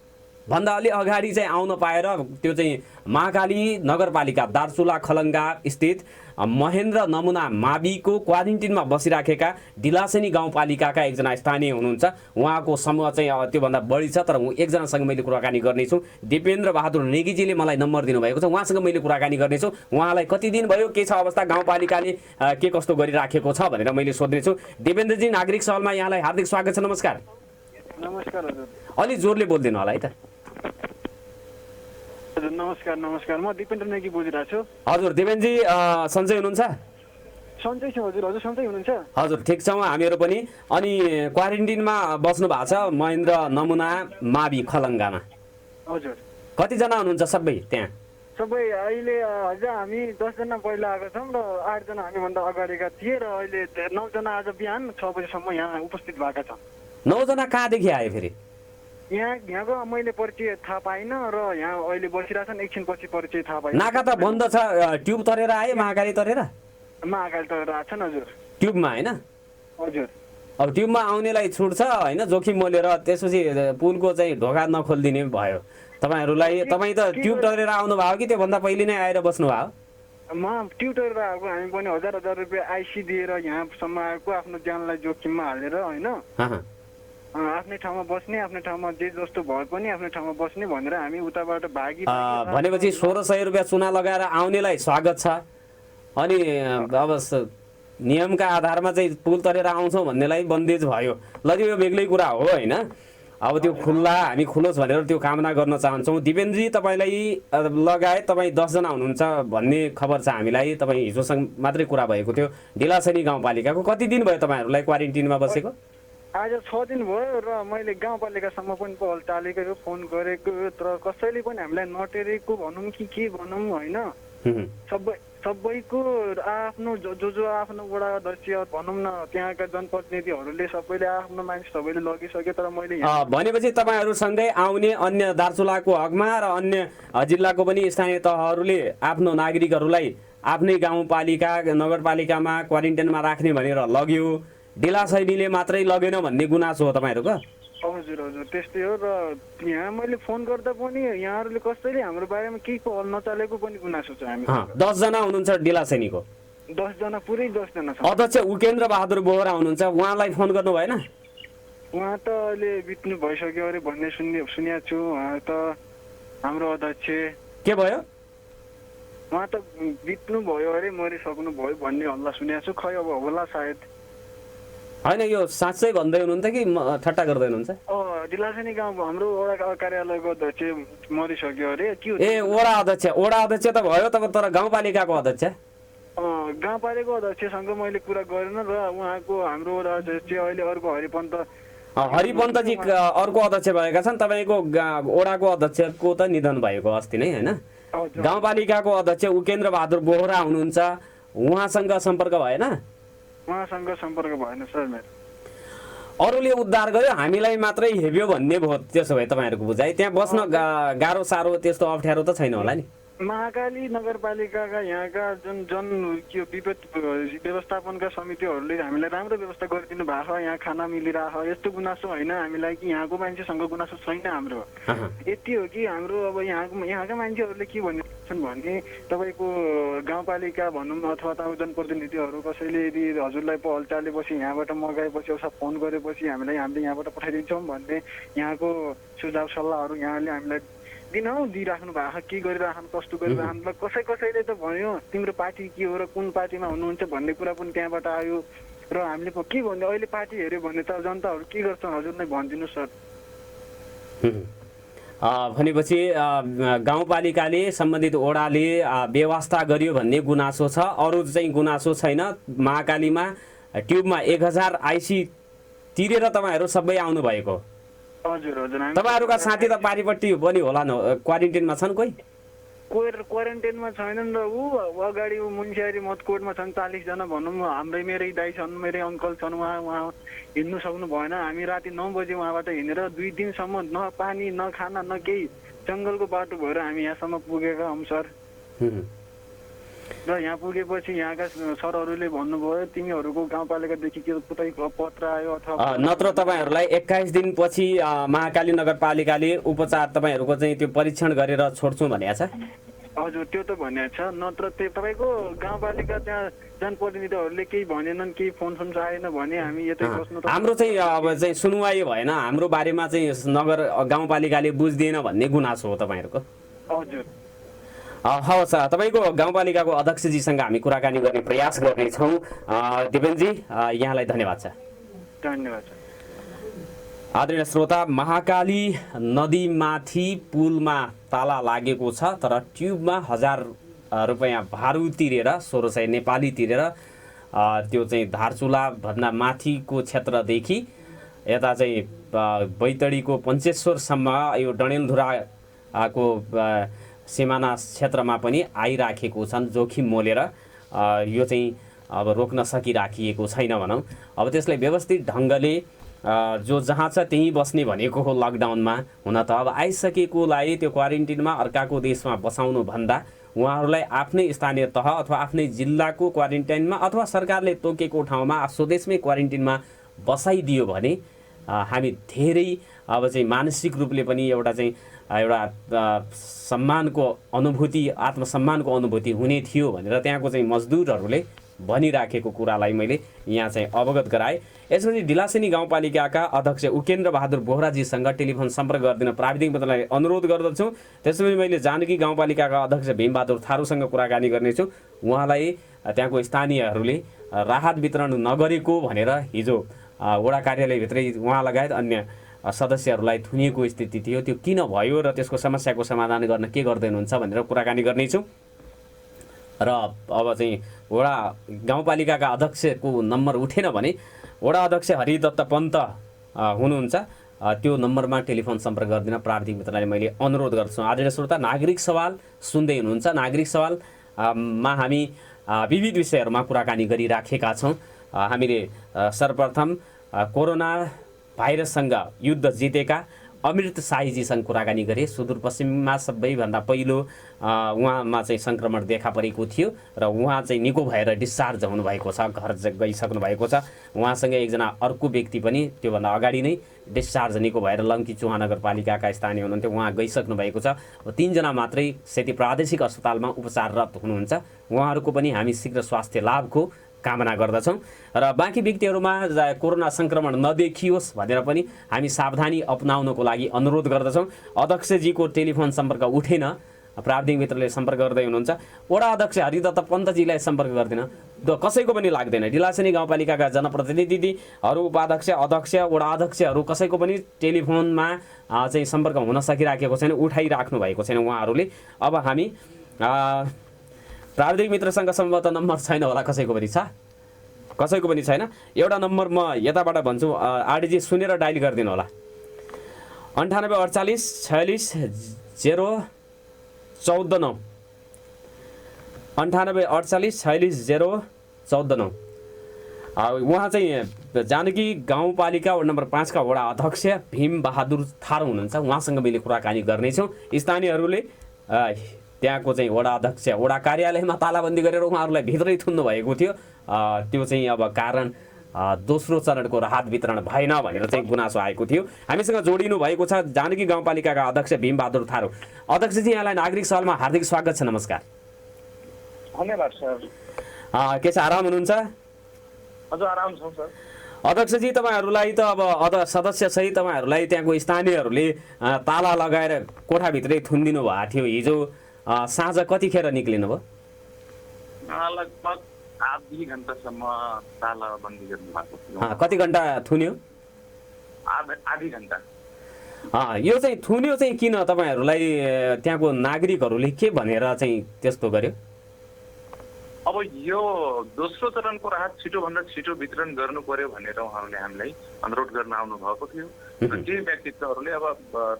भन्दा अलि अगाडि चाहिँ आउन पाएर त्यो चाहिँ महाकाली नगरपालिका दार्चुला खलङ्गा स्थित महेन्द्र नमुना माविको क्वारेन्टिनमा बसिराखेका डिलासेनी गाउँपालिकाका एकजना स्थानीय हुनुहुन्छ। उहाँको समूह चाहिँ त्योभन्दा बढी छ, तर एकजनासँग मैले कुराकानी गर्नेछु। दिपेन्द्र बहादुर नेगीजीले मलाई नम्बर दिनुभएको छ, उहाँसँग मैले कुराकानी गर्नेछु। उहाँलाई कति दिन भयो, के छ अवस्था, गाउँपालिकाले के कस्तो गरिराखेको छ भनेर मैले सोध्नेछु। दिपेन्द्रजी, नागरिक सहलमा यहाँलाई हार्दिक स्वागत छ। नमस्कार। नमस्कार हजुर। अलि जोरले बोलिदिनु होला है त। हजुर नमस्कार। म दिपेन्द्र नेगी बोलिरहेको छु। हजुर दिपेन्द्रजी, सन्चै हुनुहुन्छ? सन्चै छु हजुर। हजुर सन्चै हुनुहुन्छ? हजुर ठिक छौँ हामीहरू पनि। अनि क्वारेन्टिनमा बस्नु भएको छ महेन्द्र नमुना मावि खलङ्गामा? हजुर। कतिजना हुनुहुन्छ सबै त्यहाँ? सबै अहिले हजुर हामी 10 जना पहिला आएको छौँ र 8 जना हामीभन्दा अगाडिका थिए र अहिले 9 जना आज बिहान 6 बजेसम्म यहाँ उपस्थित भएका छन्। 9 जना कहाँदेखि आयो फेरि? यहाँको मैले परिचय थाहा पाइनँ र यहाँ अहिले बसिरहेछन्, एकछिनपछि परिचय थाहा पाइनँ। नाका त बन्द छ, ट्युब तरेर आयो, महाकाली तरेर? महाकाली तरेर आएछन् हजुर। ट्युबमा होइन? हजुर। अब ट्युबमा आउनेलाई छुट छ होइन, जोखिम मोलेर त्यसपछि पुलको चाहिँ ढोका नखोलिदिने भयो तपाईँहरूलाई। तपाईँ त ट्युब तरेर आउनुभयो कि त्योभन्दा पहिले नै आएर बस्नुभयो? म ट्युब तरेर आएको। हामी पनि हजार रुपियाँ आइसी दिएर यहाँसम्म आएको, आफ्नो ज्यानलाई जोखिममा हालेर होइन, आफ्नै ठाउँमा बस्ने, आफ्नै ठाउँमा जे जस्तो भए पनि आफ्नै ठाउँमा बस्ने भनेर हामी उताबाट भागी। भनेपछि 1600 रुपियाँ चुना लगाएर आउनेलाई स्वागत छ, अनि अब नियमका आधारमा चाहिँ पुल तरेर आउँछौँ भन्नेलाई बन्देज भयो। ल यो बेग्लै कुरा हो होइन। अब त्यो हामी खुलोस् भनेर त्यो कामना गर्न चाहन्छौँ। दिपेन्द्रजी, तपाईँलाई लगायत तपाईँ 10 जना हुनुहुन्छ भन्ने खबर छ हामीलाई। तपाईँ हिजोसँग मात्रै कुरा भएको थियो। डिलासेनी गाउँपालिकाको कति दिन भयो तपाईँहरूलाई क्वारेन्टिनमा बसेको? आज 6 दिन भयो र मैले गाउँपालिकासम्म पनि पहल चालेको, फोन गरेको, तर कसैले पनि हामीलाई नटेरेको भनौँ कि के भनौँ होइन। सबैको आफ्नो जो आफ्नो वडा अध्यक्ष भनौँ न, त्यहाँका जनप्रतिनिधिहरूले सबैले आफ्नो मान्छे सबैले लगिसके, तर मैले भनेपछि तपाईँहरूसँगै आउने अन्य दार्चुलाको हकमा र अन्य जिल्लाको पनि स्थानीय तहहरूले आफ्नो नागरिकहरूलाई आफ्नै गाउँपालिका नगरपालिकामा क्वारेन्टाइनमा राख्ने भनेर लग्यो, डिलासैनीले मात्रै लगेन भन्ने गुनासो हो तपाईँहरूको? हजुर हजुर त्यस्तै हो। र यहाँ मैले फोन गर्दा पनि यहाँहरूले कसैले हाम्रो बारेमा केही पहल नचालेको पनि गुनासो छ। हामी 10 जना हुनुहुन्छ डिलासैनीको? 10 जना, पुरै 10 जना छ। अध्यक्ष उकेन्द्र बहादुर बोहरा हुनुहुन्छ, उहाँलाई फोन गर्नु भएन? उहाँ त अहिले बित्नु भइसक्यो अरे भन्ने सुनेको छु। उहाँ त हाम्रो अध्यक्ष के भयो? उहाँ त बित्नु भयो अरे, मरिसक्नु भयो भन्ने हल्ला सुनेको छु। खै अब होला सायद। होइन यो साँच्चै भन्दै हुनुहुन्छ कि ठट्टा गर्दै हुनुहुन्छ? डिलासेनी गाउँको हाम्रो वडा कार्यालयको अध्यक्ष मरिसक्यो अरे के हो? ए वडा अध्यक्ष त भयो, तर गाउँपालिकाको अध्यक्ष? गाउँपालिकाको अध्यक्षसँग मैले कुरा गरेन र उहाँको हाम्रो वडा अध्यक्ष अहिले अर्को हरिपन्त हरिपन्तजी अर्को अध्यक्ष भएका छन्। तपाईँको ओडाको अध्यक्षको त निधन भएको अस्ति नै होइन। गाउँपालिकाको अध्यक्ष उकेन्द्र बहादुर बोहरा हुनुहुन्छ, उहाँसँग सम्पर्क भएन? उहाँसँग सम्पर्क भएन सर मेरो। अरूले उद्धार गर्यो हामीलाई मात्रै हेब्यो भन्ने भयो त्यसो भए तपाईँहरूको बुझाइ? त्यहाँ बस्न गाह्रो साह्रो त्यस्तो अप्ठ्यारो त छैन होला नि? महाकाली नगरपालिकाका यहाँका जुन के विपद व्यवस्थापनका समितिहरूले हामीलाई राम्रो व्यवस्था गरिदिनु भएको छ। यहाँ खाना मिलिरहेको यस्तो गुनासो होइन हामीलाई कि यहाँको मान्छेसँग गुनासो छैन हाम्रो। यति हो कि हाम्रो अब यहाँका मान्छेहरूले के भन्छन् भने तपाईँको गाउँपालिका भनौँ अथवा तपाईँ जनप्रतिनिधिहरू कसैले यदि हजुरलाई पहल चालेपछि यहाँबाट मगाएपछि अथवा फोन गरेपछि हामीले यहाँबाट पठाइदिन्छौँ भन्ने यहाँको सुझाव सल्लाहहरू यहाँले हामीलाई दिइराख्नु भएको। के गरिराख्नु कस्तो गरिराख्नु कसैले त भन्यो तिम्रो पार्टी के हो र कुन पार्टीमा हुनुहुन्छ भन्ने कुरा पनि त्यहाँबाट आयो र हामीले के भन्यो अहिले पार्टी हेऱ्यो भने त जनताहरू के गर्छन् हजुर नै भनिदिनु सर। भनेपछि गाउँपालिकाले सम्बन्धित ओडाले व्यवस्था गर्यो भन्ने गुनासो छ, अरू चाहिँ गुनासो छैन। महाकालीमा ट्युबमा 1000 आइसी तिरेर तपाईँहरू सबै आउनु भएको? हजुर हजुर। तपाईँहरूका साथी त पारिपट्टि पनि होला न, क्वारेन्टाइनमा छन् कोही? क्वारेन्टाइनमा छैनन् र अगाडि मुन्सियारी मतकोटमा छन् 40 जना भनौँ। हाम्रै मेरै दाइ छन्, मेरै अङ्कल छन्, उहाँ हिँड्नु सक्नु भएन। हामी राति 9 बजे उहाँबाट हिँडेर 2 दिनसम्म न पानी न खाना न केही जङ्गलको बाटो भएर हामी यहाँसम्म पुगेका हौँ सर। र यहाँ पुगेपछि यहाँका सरहरूले भन्नुभयो तिमीहरूको गाउँपालिकादेखि के पत्र आयो अथवा नत्र तपाईँहरूलाई 21 दिनपछि महाकाली नगरपालिकाले उपचार तपाईँहरूको चाहिँ त्यो परीक्षण गरेर छोड्छौँ भनेको छ? हजुर त्यो त भनेको छ। नत्र त्यो तपाईँको गाउँपालिका त्यहाँ जनप्रतिनिधिहरूले केही भनेनन्, केही फोन आएन भने हामी यतै बस्नु। हाम्रो चाहिँ अब चाहिँ सुनवाई भएन, हाम्रो बारेमा चाहिँ नगर गाउँपालिकाले बुझ्दिएन भन्ने गुनासो हो तपाईँहरूको? हजुर। हवस्, तपाईँको गाउँपालिकाको अध्यक्षजीसँग हामी कुराकानी गर्ने प्रयास गर्नेछौँ। दिपेनजी यहाँलाई धन्यवाद छ। धन्यवाद। आदरणीय श्रोता, महाकाली नदीमाथि पुलमा ताला लागेको छ तर ट्युबमा 1000 रुपैयाँ भारू तिरेर 1600 नेपाली तिरेर त्यो चाहिँ धारचुला भन्दा माथिको क्षेत्रदेखि यता चाहिँ बैतडीको पञ्चेश्वरसम्म यो डडेलधुराको सिमाना क्षेत्रमा पनि आइराखेको छन् जोखिम मोलेर। यो चाहिँ अब रोक्न सकिराखिएको छैन भनौँ। अब त्यसलाई व्यवस्थित ढङ्गले जो जहाँ छ त्यहीँ बस्ने भनेको हो लकडाउनमा। हुन त अब आइसकेकोलाई त्यो क्वारेन्टिनमा अर्काको देशमा बसाउनु भन्दा उहाँहरूलाई आफ्नै स्थानीय तह अथवा आफ्नै जिल्लाको क्वारेन्टाइनमा अथवा सरकारले तोकेको ठाउँमा स्वदेशमै क्वारेन्टिनमा बसाइदियो भने हामी धेरै अब चाहिँ मानसिक रूपले पनि एउटा सम्मानको अनुभूति, आत्मसम्मानको अनुभूति हुने थियो भनेर त्यहाँको चाहिँ मजदुरहरूले भनिराखेको कुरालाई मैले यहाँ चाहिँ अवगत गराएँ। यसपछि ढिलासेनी गाउँपालिकाका अध्यक्ष उकेन्द्र बहादुर बोहराजीसँग टेलिफोन सम्पर्क गरिदिन प्राविधिक मित्रलाई अनुरोध गर्दछु। त्यसपछि मैले जानकी गाउँपालिकाका अध्यक्ष भीमबहादुर थारूसँग कुराकानी गर्नेछु। उहाँलाई त्यहाँको स्थानीयहरूले राहत वितरण नगरेको भनेर हिजो वडा कार्यालयभित्रै उहाँ लगायत अन्य सदस्यहरूलाई थुनिएको स्थिति थियो, त्यो किन भयो र त्यसको समस्याको समाधान गर्न के गर्दै हुनुहुन्छ भनेर कुराकानी गर्नेछु। र अब चाहिँ वडा गाउँपालिकाका अध्यक्षको नम्बर उठेन भने वडा अध्यक्ष हरिदत्त पन्त हुनुहुन्छ, त्यो नम्बरमा टेलिफोन सम्पर्क गरिदिन प्राविधिक मित्रलाई मैले अनुरोध गर्छु। आदरणीय श्रोता, नागरिक सवाल सुन्दै हुनुहुन्छ। नागरिक सवालमा हामी विविध विषयहरूमा कुराकानी गरिराखेका छौँ। हामीले सर्वप्रथम कोरोना भाइरससँग युद्ध जितेका अमृत शाहीजीसँग कुराकानी गरे। सुदूरपश्चिममा सबैभन्दा पहिलो उहाँमा चाहिँ सङ्क्रमण देखा परेको थियो र उहाँ चाहिँ निको भएर डिस्चार्ज हुनुभएको छ, घर गइसक्नु भएको छ। उहाँसँग एकजना अर्को व्यक्ति पनि त्योभन्दा अगाडि नै डिस्चार्ज निको भएर लङ्की चुहा नगरपालिकाका स्थानीय हुनुहुन्थ्यो, उहाँ गइसक्नु भएको छ। 3 जना मात्रै सेती प्रादेशिक अस्पतालमा उपचाररत हुनुहुन्छ। उहाँहरूको पनि हामी शीघ्र स्वास्थ्य लाभको कामना गर्दछौँ र बाँकी व्यक्तिहरूमा कोरोना सङ्क्रमण नदेखियोस् भनेर पनि हामी सावधानी अपनाउनको लागि अनुरोध गर्दछौँ। अध्यक्षजीको टेलिफोन सम्पर्क उठेन, प्राविधिक मित्रले सम्पर्क गर्दै हुनुहुन्छ। वडा अध्यक्ष हरिदत्त पन्तजीलाई सम्पर्क गर्दैन, कसैको पनि लाग्दैन। ढिलासेनी गाउँपालिकाका जनप्रतिनिधिहरू, उपाध्यक्ष, अध्यक्ष, वडा अध्यक्षहरू कसैको पनि टेलिफोनमा चाहिँ सम्पर्क हुन सकिराखेको छैन, उठाइराख्नु भएको छैन उहाँहरूले। अब हामी प्राविधिक मित्रसँग सम्भवतः नम्बर छैन होला कसैको पनि, छ? कसैको पनि छैन। एउटा नम्बर म यताबाट भन्छु, आरडीजी सुनेर डायल गरिदिनु होला। 98 48 46 014 98 48 46 014। उहाँ चाहिँ जानकी गाउँपालिका वडा नम्बर 5 का वडा अध्यक्ष भीम बहादुर थारू हुनुहुन्छ। उहाँसँग मैले कुराकानी गर्नेछौँ। स्थानीयहरूले त्यहाँको चाहिँ वडा अध्यक्ष वडा कार्यालयमा तालाबन्दी गरेर उहाँहरूलाई भित्रै थुन्नु भएको थियो। त्यो चाहिँ अब कारण दोस्रो चरणको राहत वितरण भएन भनेर चाहिँ गुनासो आएको थियो। हामीसँग जोडिनु भएको छ जानकी गाउँपालिकाका अध्यक्ष भीम बहादुर थारू। अध्यक्षजी, यहाँलाई नागरिक सवालमा हार्दिक स्वागत छ। नमस्कार। धन्यवाद सर। के छ, आराम हुनुहुन्छ? हजुर आराम छ सर। अध्यक्षजी, तपाईँहरूलाई त अब सदस्यसहित तपाईँहरूलाई त्यहाँको स्थानीयहरूले ताला लगाएर कोठाभित्रै थुनिदिनु भएको थियो। हिजो साँझ कतिखेर निक्लिनु भयो? लगभग आधी घन्टासम्म तालाबन्दी गर्नु भएको थियो। कति घन्टा थुन्यो? आधी घन्टा। यो चाहिँ थुन्यो चाहिँ किन? तपाईँहरूलाई त्यहाँको नागरिकहरूले के भनेर चाहिँ त्यस्तो गर्यो? अब यो दोस्रो चरणको राहत छिटोभन्दा छिटो वितरण गर्नु पर्यो भनेर उहाँहरूले हामीलाई अनुरोध गर्न आउनु भएको थियो। र केही व्यक्तित्वहरूले अब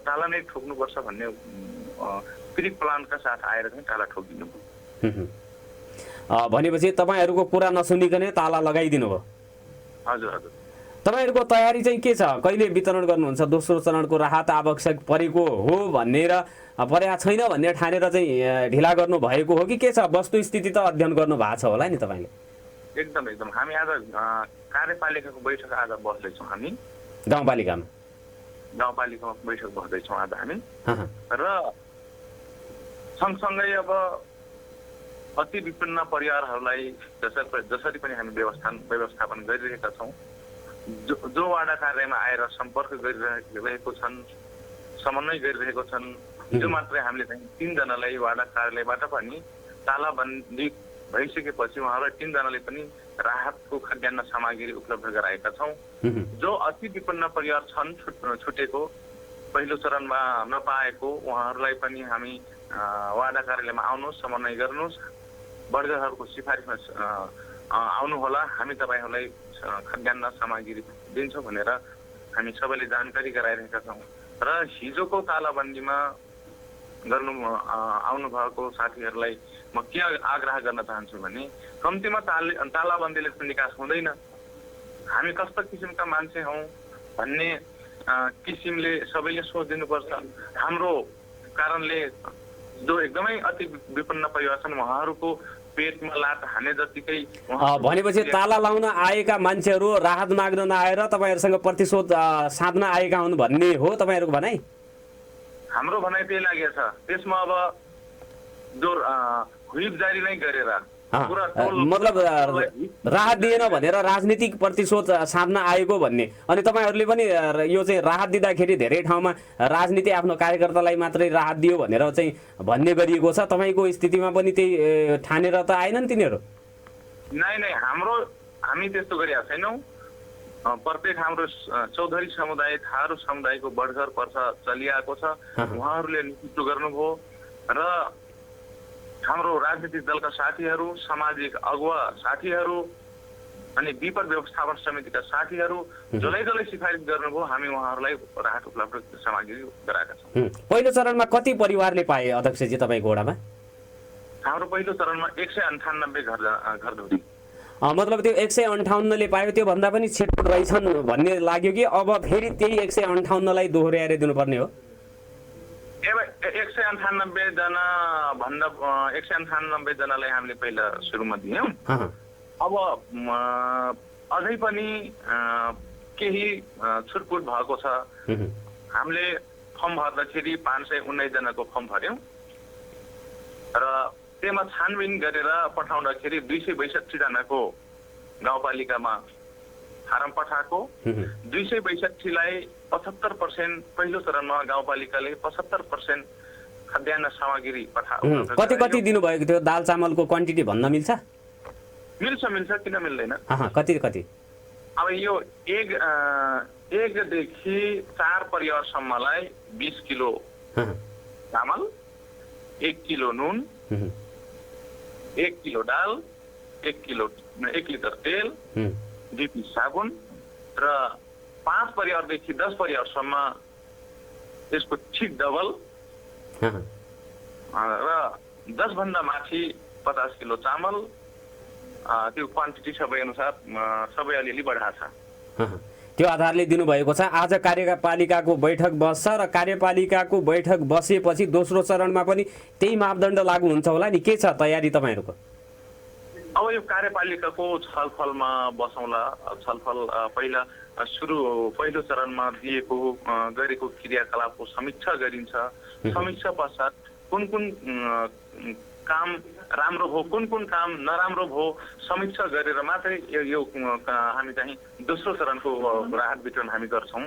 ताला नै ठोक्नुपर्छ भन्ने प्री प्लानका साथ आएर चाहिँ ताला ठोकिदिनु भयो। भनेपछि तपाईँहरूको कुरा नसुनिकनै ताला लगाइदिनु भयो? हजुर हजुर। तपाईँहरूको तयारी चाहिँ के छ? कहिले वितरण गर्नुहुन्छ? दोस्रो चरणको राहत आवश्यक परेको हो भनेर परेको छैन भन्ने ठानेर चाहिँ ढिला गर्नु भएको हो कि के छ? वस्तुस्थिति त अध्ययन गर्नु भएको छ होला नि तपाईँले? एकदम एकदम। हामी आज कार्यपालिकाको बैठक आज बस्दैछौँ। हामी गाउँपालिकामा बैठक बस्दैछौँ आज हामी। र सँगसँगै अब अति विपन्न परिवारहरूलाई जसरी पनि हामी व्यवस्थापन गरिरहेका छौँ। जो वाडा कार्यालयमा आएर सम्पर्क गरिरहेको छन्, समन्वय गरिरहेको छन्, हिजो मात्रै हामीले चाहिँ 3 जनालाई वाडा कार्यालयबाट पनि तालाबन्दी भइसकेपछि उहाँहरूलाई 3 जनाले पनि राहतको खाद्यान्न सामग्री उपलब्ध गराएका छौँ। जो अति विपन्न परिवार छन् छुटेको, पहिलो चरणमा नपाएको, उहाँहरूलाई पनि हामी वाडा कार्यालयमा आउनुहोस्, समन्वय गर्नुहोस्, वर्गहरूको सिफारिसमा आउनुहोला, हामी तपाईँहरूलाई खाद्यान्न सामग्री दिन्छौँ भनेर हामी सबैले जानकारी गराइरहेका छौँ। र हिजोको तालाबन्दीमा आउनु भएको साथीहरूलाई म के आग्रह गर्न चाहन्छु भने कम्तीमा तालाबन्दीले निकास हुँदैन। हामी कस्ता किसिमका मान्छे हौँ भन्ने किसिमले सबैले सोचिदिनुपर्छ। हाम्रो कारणले जो एकदमै अति विपन्न परिवार छन् उहाँहरूको पेटमा लात हाने जतिकै। भनेपछि ताला लाउन आएका मान्छेहरू राहत माग्न नआएर तपाईँहरूसँग प्रतिशोध साध्न आएका हुन् भन्ने हो तपाईँहरूको भनाइ? हाम्रो भनाइ त्यही लागेको छ। त्यसमा अब जो हुइप जारी नै गरेर मतलब राहत दिएन भनेर राजनीतिक प्रतिशोध साध्न आएको भन्ने। अनि तपाईँहरूले पनि यो चाहिँ राहत दिँदाखेरि धेरै ठाउँमा राजनीति आफ्नो कार्यकर्तालाई मात्रै राहत दियो भनेर चाहिँ भन्ने गरिएको छ। तपाईँको स्थितिमा पनि त्यही ठानेर त आएनन् तिनीहरू? नै, हामी त्यस्तो गरिरहेको छैनौँ। प्रत्येक हाम्रो चौधरी समुदाय, थारू समुदायको बढघर पर्छ चलिआएको छ। उहाँहरूले नेतृत्व गर्नुभयो र हाम्रो राजनीतिक दलका साथीहरू, सामाजिक अगुवा साथीहरू अनि विपद व्यवस्थापन समितिका साथीहरू जसले सिफारिस गर्नुभयो, हामी उहाँहरूलाई राहत उपलब्ध सामग्री गराएका छौँ। पहिलो चरणमा कति परिवारले पाए अध्यक्षजी तपाईँको वडामा? हाम्रो पहिलो चरणमा 198 घरधुरी। मतलब त्यो 158ले पायो, त्यो भन्दा पनि छिटो रहेछन् भन्ने लाग्यो कि अब फेरि त्यही 158लाई दोहोऱ्याएर दिनुपर्ने हो? 198 जना भन्दा 198 जनालाई हामीले पहिला सुरुमा दियौँ। अब अझै पनि केही छुटपुट भएको छ। हामीले फर्म भर्दाखेरि 519 जनाको फर्म भर्यौँ र त्यसमा छानबिन गरेर पठाउँदाखेरि 262 जनाको गाउँपालिकामा फारम पठाएको। 262लाई 75% पहिलो चरणमा गाउँपालिकाले 75% खाद्यान्न सामग्री पठाएको। कति दिनुभएको थियो? दाल चामलको क्वान्टिटी भन्न मिल्छ? मिल्छ, किन मिल्दैन? कति? अब यो एक देखि 4 परिवारसम्मलाई 20 किलो चामल, 1 किलो नुन, 1 किलो दाल 1 लिटर तेल, डिपी साबुन र 5 परिवारदेखि 10 परिवारसम्म यसको ठिक डबल र 10 भन्दा माथि 50 किलो चामल, त्यो क्वान्टिटी सबै अनुसार सबै अलिअलि बढाएको छ। त्यो आधारले दिनुभएको छ। आज कार्यपालिकाको बैठक बस्छ र कार्यपालिकाको बैठक बसेपछि दोस्रो चरणमा पनि त्यही मापदण्ड लागू हुन्छ होला नि, के छ तयारी तपाईँहरूको? अब यो कार्यपालिकाको छलफलमा बसौँला। छलफल पहिलो चरणमा गरेको क्रियाकलापको समीक्षा गरिन्छ। समीक्षा पश्चात कुन काम राम्रो भयो, कुन काम नराम्रो भयो समीक्षा गरेर मात्रै यो हामी चाहिँ दोस्रो चरणको राहत वितरण हामी गर्छौँ।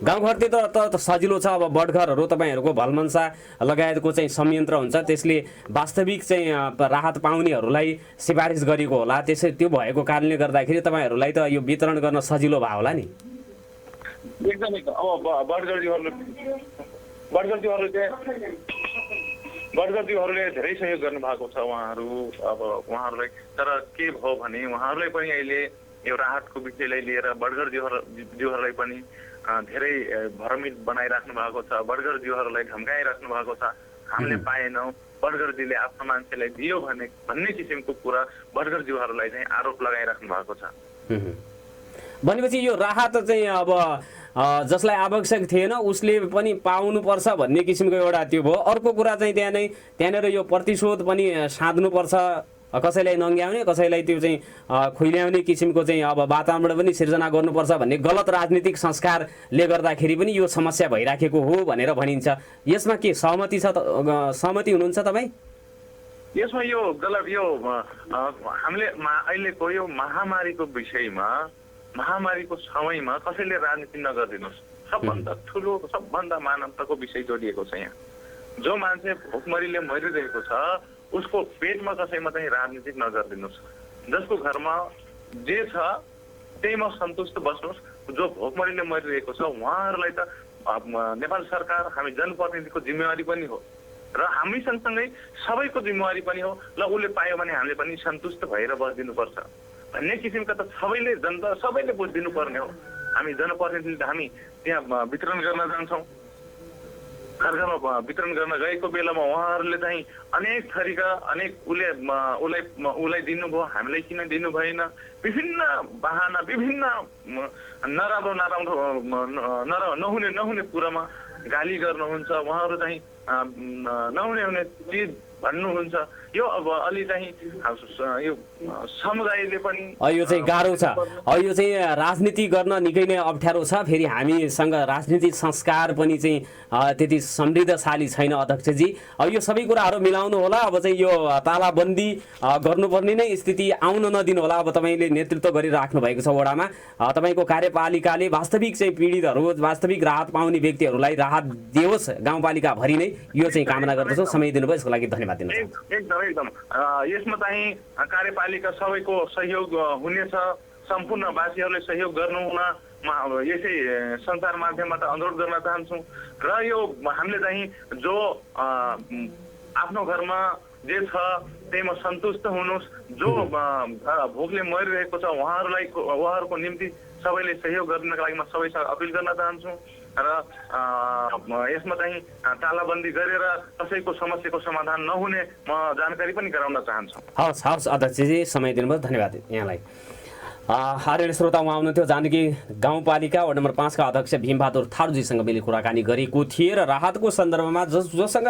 गाउँघरतिर त सजिलो छ। अब बटघरहरू तपाईँहरूको भलमन्सा लगायतको चाहिँ संयन्त्र हुन्छ, त्यसले वास्तविक चाहिँ राहत पाउनेहरूलाई सिफारिस गरेको होला। त्यो भएको कारणले गर्दाखेरि तपाईँहरूलाई त यो वितरण गर्न सजिलो भयो होला नि। एकदमै। अब बटगर्दीहरूले धेरै सहयोग गर्नु भएको छ उहाँहरूलाई। तर के भयो भने उहाँहरूलाई पनि अहिले यो राहतको विषयलाई लिएर बटगर्दीहरूलाई पनि धेरै भ्रमित बनाइराख्नु भएको छ। बटगर्दीहरूलाई धम्काइराख्नु भएको छ। हामीले पाएनौँ, बटगर्दीले आफ्नो मान्छेलाई दियो भन्ने किसिमको कुरा बटगर्दीहरूलाई चाहिँ आरोप लगाइराख्नु भएको छ। भनेपछि यो राहत चाहिँ अब जसलाई आवश्यक थिएन उसले पनि पाउनुपर्छ भन्ने किसिमको एउटा त्यो भयो। अर्को कुरा चाहिँ त्यहाँनिर यो प्रतिशोध पनि साध्नुपर्छ, कसैलाई नङ्ग्याउने, कसैलाई त्यो चाहिँ खुइल्याउने किसिमको चाहिँ अब वातावरण पनि सिर्जना गर्नुपर्छ भन्ने गलत राजनीतिक संस्कारले गर्दाखेरि पनि यो समस्या भइराखेको हो भनेर भनिन्छ। यसमा के सहमति हुनुहुन्छ तपाईँ? यसमा यो गलत हामीले अहिलेको यो महामारीको समयमा कसैले राजनीति नगरिदिनुहोस्। सबभन्दा ठुलो, सबभन्दा मानवताको विषय जोडिएको छ यहाँ। जो मान्छे भोकमरीले मरिरहेको छ उसको पेटमा कसैमा चाहिँ राजनीति नगरिदिनुहोस्। जसको घरमा जे छ त्यहीमा सन्तुष्ट बस्नुहोस्। जो भोकमरीले मरिरहेको छ उहाँहरूलाई त नेपाल सरकार, हामी जनप्रतिनिधिको जिम्मेवारी पनि हो र हामी सँगसँगै सबैको जिम्मेवारी पनि हो। ल उसले पायो भने हामीले पनि सन्तुष्ट भएर बसिदिनुपर्छ भन्ने किसिमका त सबैले बुझिदिनु पर्ने हो। हामी जनप्रतिनिधि हामी त्यहाँ वितरण गर्न जान्छौँ। घर घरमा वितरण गर्न गएको बेलामा उहाँहरूले चाहिँ अनेक थरीका उसलाई दिनुभयो, हामीलाई किन दिनु भएन, विभिन्न बहाना, विभिन्न नहुने कुरामा गाली गर्नुहुन्छ। उहाँहरू चाहिँ नहुने चिज भन्नुहुन्छ। यो अब अलि चाहिँ यो समुदायले पनि यो चाहिँ गाह्रो छ। यो चाहिँ राजनीति गर्न निकै नै अप्ठ्यारो छ। फेरि हामीसँग राजनीतिक संस्कार पनि चाहिँ त्यति समृद्धशाली छैन अध्यक्षजी। यो सबै कुराहरू मिलाउनु होला। अब चाहिँ यो तालाबन्दी गर्नुपर्ने नै स्थिति आउन नदिनु होला। अब तपाईँले नेतृत्व गरिराख्नु भएको छ वडामा, तपाईँको कार्यपालिकाले वास्तविक चाहिँ पीडितहरू, वास्तविक राहत पाउने व्यक्तिहरूलाई राहत दियोस् गाउँपालिकाभरि नै, यो चाहिँ कामना गर्दछौँ। समय दिनुभयो यसको लागि धन्यवाद दिन चाहन्छु। एकदम यसमा चाहिँ कार्यपालिका सबैको सहयोग हुनेछ। सम्पूर्ण वासीहरूले सहयोग गर्नु हुन यसै सञ्चार माध्यमबाट अनुरोध गर्न चाहन्छौँ। र यो हामीले चाहिँ जो आफ्नो घरमा जे छ त्यहीमा सन्तुष्ट हुनुहोस्। जो भोकले मरिरहेको छ उहाँहरूको निम्ति सबैले सहयोग गर्नका लागि म सबैसँग अपिल गर्न चाहन्छु। र यसमा चाहिँ तालाबन्दी गरेर कसैको समस्याको समाधान नहुने म जानकारी पनि गराउन चाहन्छु। हवस् अध्यक्षजी, समय दिनुभयो, धन्यवाद यहाँलाई। आदरणीय श्रोता, उहाँ हुनुहुन्थ्यो जानकी गाउँपालिका वडा नम्बर 5 का अध्यक्ष भीमबहादुर थारूजीसँग मैले कुराकानी गरेको थिएँ। र राहतको सन्दर्भमा जोसँग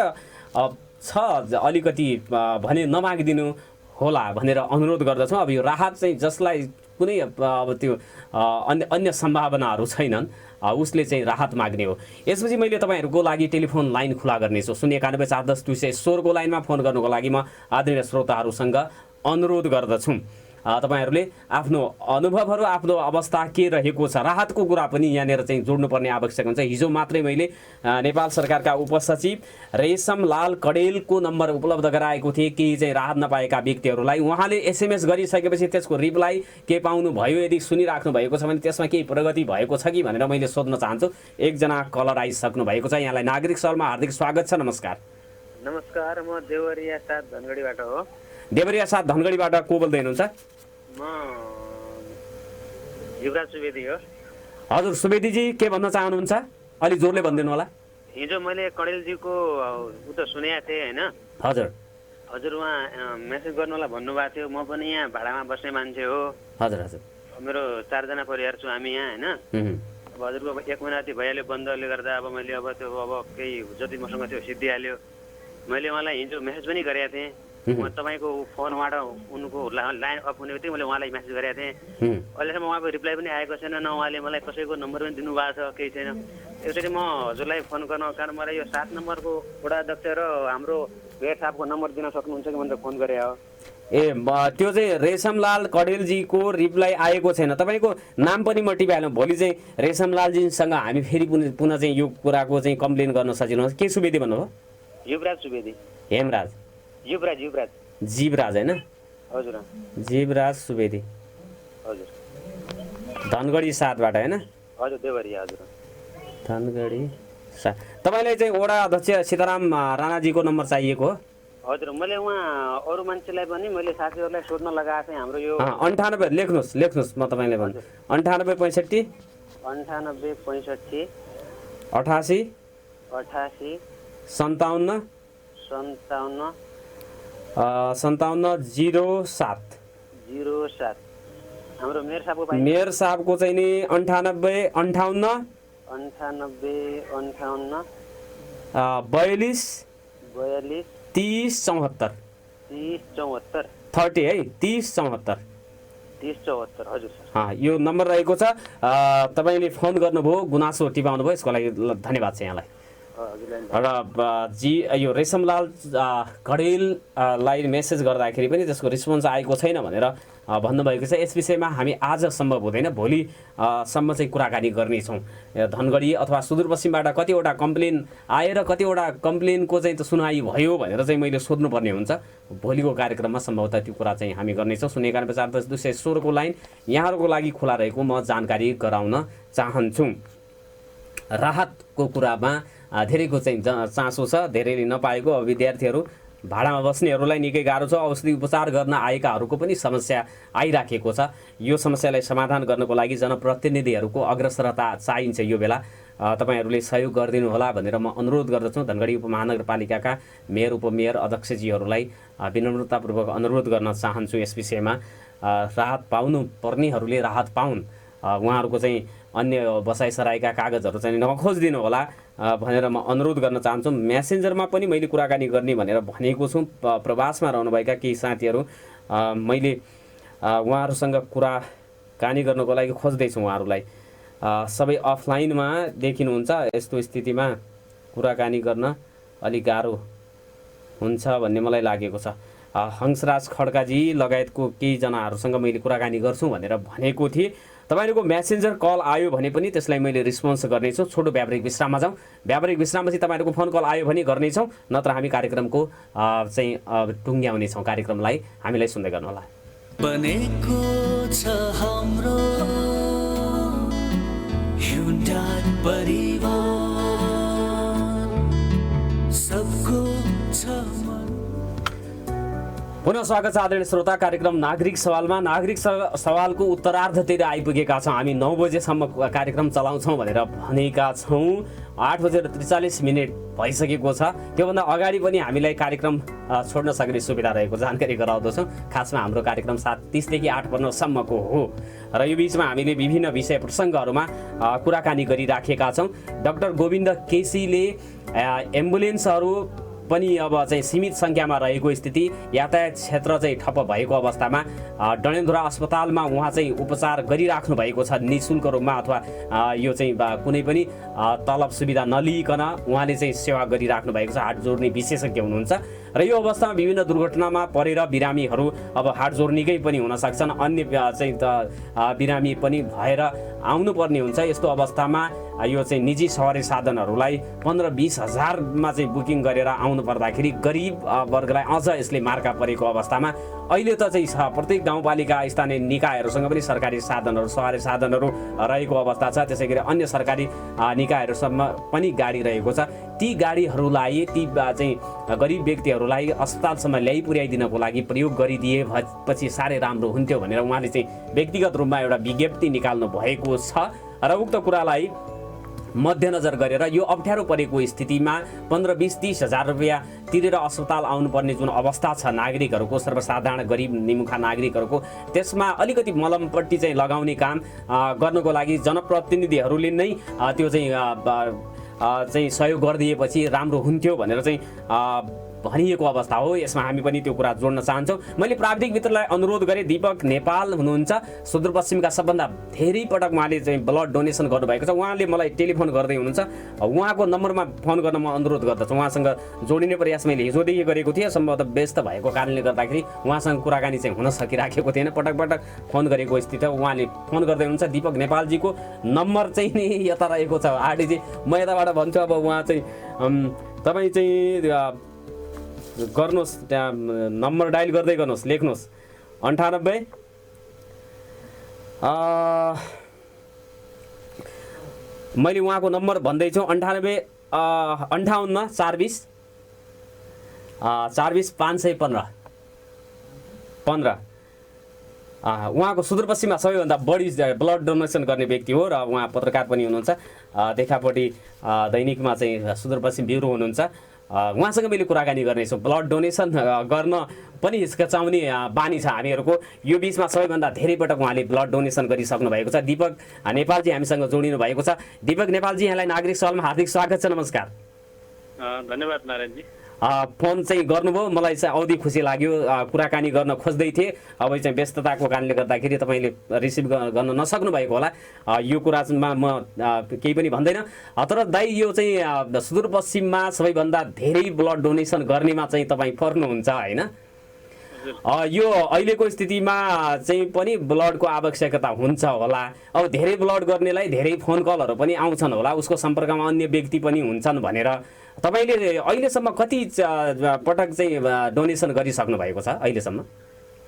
छ अलिकति भने नमागिदिनु होला भनेर अनुरोध गर्दछौँ। अब यो राहत चाहिँ जसलाई कुनै अब त्यो अन्य सम्भावनाहरू छैनन् उसले चाहिँ राहत माग्ने हो। यसपछि मैले तपाईँहरूको लागि टेलिफोन लाइन खुला गर्नेछु। 091-410-216 को लाइनमा फोन गर्नुको लागि म आदरणीय श्रोताहरूसँग अनुरोध गर्दछु। तपाईहरुले आफ्नो अनुभवहरू, आफ्नो अवस्था के रहेको छ, राहतको कुरा पनि यहाँनिर चाहिँ जोड्नुपर्ने आवश्यक हुन्छ। हिजो मात्रै मैले नेपाल सरकारका उपसचिव रेशमलाल कडेलको नम्बर उपलब्ध गराएको थिएँ केही चाहिँ राहत नपाएका व्यक्तिहरूलाई। उहाँले एसएमएस गरिसकेपछि त्यसको रिप्लाई के पाउनु भयो, यदि सुनिराख्नु भएको छ भने त्यसमा केही प्रगति भएको छ कि भनेर मैले सोध्न चाहन्छु। एकजना कलर आइसक्नु भएको छ। यहाँलाई नागरिक सवालमा हार्दिक स्वागत छ। नमस्कार। नमस्कार, म देवरिया 7 धनगढीबाट हो। देवरिया 7 धनगढीबाट को बोल्दै हुनुहुन्छ? म युवराज सुवेदी हो। हजुर सुवेदीजी, के भन्न चाहनुहुन्छ? अलि जोरले भनिदिनु होला। हिजो मैले कडेलजीको उता सुनेको थिएँ होइन? हजुर हजुर, उहाँ मेसेज गर्नुलाई भन्नुभएको थियो। म पनि यहाँ भाडामा बस्ने मान्छे हो। हजुर हजुर, मेरो 4 जना परिवार छु हामी यहाँ होइन। अब हजुरको 1 महिना जति भइहाल्यो बन्दले गर्दा। अब मैले केही जति मसँग थियो सिद्धिहाल्यो। मैले उहाँलाई हिजो मेसेज पनि गरेको थिएँ। म तपाईँको फोनबाट उनको लाइन अफ हुने बित्तिकै मैले उहाँलाई मेसेज गरेको थिएँ। अहिलेसम्म उहाँको रिप्लाई पनि आएको छैन, न उहाँले मलाई कसैको नम्बर पनि दिनुभएको छ, केही छैन। यसरी म हजुरलाई फोन गर्न कारण मलाई यो 7 नम्बरको वडा अध्यक्ष र हाम्रो भेट साहबको नम्बर दिन सक्नुहुन्छ कि भनेर फोन गरे हो। ए त्यो चाहिँ रेशमलाल कडेलजीको रिप्लाई आएको छैन। तपाईँको नाम पनि म टिपिहाल्नु। भोलि चाहिँ रेशमलालजीसँग हामी फेरि पुनः चाहिँ यो कुराको चाहिँ कम्प्लेन गर्न सजिलो। के सुवेदी भन्नुभयो? युवराज सुवेदी। हेमराज? युवराज जीवराज होइन? हजुर, जीवराज सुवेदी। हजुर, धनगढी 7 बाट होइन? हजुर, देवरिया। हजुर, धनगढी 7। तपाईँलाई चाहिँ वडा अध्यक्ष सीताराम राणाजीको नम्बर चाहिएको हो? हजुर, मैले उहाँ अरू मान्छेलाई पनि मैले साथीहरूलाई सोध्न लगाएको थिएँ। हाम्रो यो 98 लेख्नुहोस् म तपाईँलाई भन्छु। 98 65 98 65 88 88 57 57 57 07 07। हाम्रो मेयर साहबको मेयर साहबको चाहिँ नि 98 58 98 58 42 42 30 74 30 74 30 है 30 74 30 74। हजुर सर, यो नम्बर रहेको छ। तपाईँले फोन गर्नुभयो, गुनासो टिपाउनु भयो, यसको लागि धन्यवाद छ यहाँलाई। र यो रेशमलाल कडेललाई मेसेज गर्दाखेरि पनि त्यसको रिस्पोन्स आएको छैन भनेर भन्नुभएको छ। यस विषयमा हामी आज सम्भव हुँदैन, भोलिसम्म चाहिँ कुराकानी गर्नेछौँ। धनगढी अथवा सुदूरपश्चिमबाट कतिवटा कम्प्लेन आएर कतिवटा कम्प्लेनको चाहिँ सुनवाई भयो भनेर चाहिँ मैले सोध्नुपर्ने हुन्छ। भोलिको कार्यक्रममा सम्भवतः त्यो कुरा चाहिँ हामी गर्नेछौँ। 091 को लाइन यहाँहरूको लागि खुला रहेको म जानकारी गराउन चाहन्छु। राहतको कुरामा धेरैको चाहिँ चासो छ, धेरैले नपाएको। अब विद्यार्थीहरू भाडामा बस्नेहरूलाई निकै गाह्रो छ। औषधि उपचार गर्न आएकाहरूको पनि समस्या आइराखेको छ। यो समस्यालाई समाधान गर्नको लागि जनप्रतिनिधिहरूको अग्रसरता चाहिन्छ। यो बेला तपाईँहरूले सहयोग गरिदिनु होला भनेर म अनुरोध गर्दछु। धनगढी उपमहानगरपालिकाका मेयर, उपमेयर, अध्यक्षजीहरूलाई विनम्रतापूर्वक अनुरोध गर्न चाहन्छु। यस विषयमा राहत पाउनु पर्नेहरूले राहत पाउन्। उहाँहरूको चाहिँ अन्य बसाइसराईका कागजहरू चाहिँ नखोजिदिनु होला भनेर म अनुरोध गर्न चाहन्छु। मेसेन्जरमा पनि मैले कुराकानी गर्ने भनेर भनेको छु। प्रवासमा रहनुभएका केही साथीहरू मैले उहाँहरूसँग कुराकानी गर्नको लागि खोज्दैछु। उहाँहरूलाई सबै अफलाइनमा देखिनुहुन्छ। यस्तो स्थितिमा कुराकानी गर्न अलिक गाह्रो हुन्छ भन्ने मलाई लागेको छ। हंसराज खड्काजी लगायतको केही जनाहरूसँग मैले कुराकानी गर्छु भनेर भनेको थिएँ। तपाईँहरूको मेसेन्जर कल आयो भने पनि त्यसलाई मैले रिस्पोन्स गर्नेछु। छोटो व्यावहारिक विश्राममा जाउँ। व्यावहारिक विश्रामपछि तपाईँहरूको फोन कल आयो भने गर्नेछौँ, नत्र हामी कार्यक्रमको चाहिँ टुङ्ग्याउनेछौँ। कार्यक्रमलाई हामीलाई सुन्दै गर्नुहोला। बनेको छ हाम्रो Hyundai परिवार सबको छ। पुनः स्वागत छ आदरणीय श्रोता। कार्यक्रम नागरिक सवालमा नागरिक सवालको उत्तरार्धतिर आइपुगेका छौँ। हामी 9 बजेसम्म कार्यक्रम चलाउँछौँ भनेर भनेका छौँ। 8:43 भइसकेको छ। त्योभन्दा अगाडि पनि हामीलाई कार्यक्रम छोड्न सक्ने सुविधा रहेको जानकारी गराउँदछौँ। खासमा हाम्रो कार्यक्रम 7:30 देखि 8:15सम्मको हो र यो बिचमा हामीले विभिन्न विषय प्रसङ्गहरूमा कुराकानी गरिराखेका छौँ। डाक्टर गोविन्द केसीले एम्बुलेन्सहरू पनि अब चाहिँ सीमित सङ्ख्यामा रहेको स्थिति, यातायात क्षेत्र चाहिँ ठप्प भएको अवस्थामा डडेलधुरा अस्पतालमा उहाँ चाहिँ उपचार गरिराख्नु भएको छ निःशुल्क रूपमा, अथवा यो चाहिँ कुनै पनि तलब सुविधा नलिइकन उहाँले चाहिँ सेवा गरिराख्नु भएको छ। हात जोड्ने विशेषज्ञ हुनुहुन्छ र यो अवस्थामा विभिन्न दुर्घटनामा परेर बिरामीहरू अब हात जोड्नेकै पनि हुन सक्छन्, अन्य चाहिँ बिरामी पनि भएर आउनुपर्ने हुन्छ। यस्तो अवस्थामा यो चाहिँ निजी सवारी साधनहरूलाई 15-20 हजारमा चाहिँ बुकिङ गरेर आउनु पर्दाखेरि गरिब वर्गलाई अझ यसले मार्का परेको अवस्थामा अहिले त चाहिँ प्रत्येक गाउँपालिका स्थानीय निकायहरूसँग पनि सरकारी साधनहरू सवारी साधनहरू रहेको अवस्था छ। त्यसै गरी अन्य सरकारी निकायहरूसम्म पनि गाडी रहेको छ। ती गाडीहरूलाई ती चाहिँ गरिब व्यक्तिहरूलाई अस्पतालसम्म ल्याइ पुर्याइदिनको लागि प्रयोग गरिदिए पछि साह्रै राम्रो हुन्थ्यो भनेर उहाँले चाहिँ व्यक्तिगत रूपमा एउटा विज्ञप्ति निकाल्नु भएको छ। र उक्त कुरालाई मध्यनजर गरेर यो अप्ठ्यारो परेको स्थितिमा 15-20-30 हजार रुपियाँ तिरेर अस्पताल आउनुपर्ने जुन अवस्था छ नागरिकहरूको, सर्वसाधारण गरिब निमुखा नागरिकहरूको, त्यसमा अलिकति मलमपट्टि चाहिँ लगाउने काम गर्नको लागि जनप्रतिनिधिहरूले नै त्यो चाहिँ सहयोग गरिदिएपछि राम्रो हुन्थ्यो भनेर चाहिँ भनिएको अवस्था हो। यसमा हामी पनि त्यो कुरा जोड्न चाहन्छौँ। मैले प्राविधिक मित्रलाई अनुरोध गरेँ, दीपक नेपाल हुनुहुन्छ, सुदूरपश्चिमका सबभन्दा धेरै पटक उहाँले चाहिँ ब्लड डोनेसन गर्नुभएको छ। उहाँले मलाई टेलिफोन गर्दै हुनुहुन्छ, उहाँको नम्बरमा फोन गर्न म अनुरोध गर्दछु। उहाँसँग जोडिने प्रयास मैले हिजोदेखि गरेको थिएँ, सम्भवतः व्यस्त भएको कारणले गर्दाखेरि उहाँसँग कुराकानी चाहिँ हुन सकिराखेको थिएन। पटक पटक फोन गरेको स्थिति हो। उहाँले फोन गर्दै हुनुहुन्छ। दीपक नेपालजीको नम्बर चाहिँ नि यता रहेको छ आरडीजी, म यताबाट भन्छु। अब उहाँ चाहिँ तपाईँ चाहिँ गर्नुहोस्, त्यहाँ नम्बर डायल गर्दै गर्नुहोस्, लेख्नुहोस् 98 मैले उहाँको नम्बर भन्दैछु 98 58 420 515 उहाँको सुदूरपश्चिममा सबैभन्दा बढी ब्लड डोनेसन गर्ने व्यक्ति हो र उहाँ पत्रकार पनि हुनुहुन्छ। देखापट्टि दैनिकमा चाहिँ सुदूरपश्चिम ब्युरो हुनुहुन्छ। उहाँसँग मैले कुराकानी गर्नेछु। ब्लड डोनेसन गर्न पनि हिचकिचाउने बानी छ हामीहरूको। यो बिचमा सबैभन्दा धेरै पटक उहाँले ब्लड डोनेसन गरिसक्नु भएको छ। दीपक नेपालजी हामीसँग जोडिनु भएको छ। दीपक नेपालजी, यहाँलाई नागरिक सवालमा हार्दिक स्वागत छ। नमस्कार। धन्यवाद नारायणजी। फोन चाहिँ गर्नुभयो, मलाई चाहिँ औधी खुसी लाग्यो। कुराकानी गर्न खोज्दै थिएँ, अब चाहिँ व्यस्तताको कारणले गर्दाखेरि तपाईँले रिसिभ गर्न नसक्नु भएको होला। यो कुरामा म केही पनि भन्दैन। तर दाइ, यो चाहिँ सुदूरपश्चिममा सबैभन्दा धेरै ब्लड डोनेसन गर्नेमा चाहिँ तपाईँ पर्नुहुन्छ होइन? यो अहिलेको स्थितिमा चाहिँ पनि ब्लडको आवश्यकता हुन्छ होला। अब धेरै ब्लड गर्नेलाई धेरै फोन कलहरू पनि आउँछन् होला, उसको सम्पर्कमा अन्य व्यक्ति पनि हुन्छन् भनेर। तपाईँले अहिलेसम्म कति पटक चाहिँ डोनेसन गरिसक्नु भएको छ अहिलेसम्म?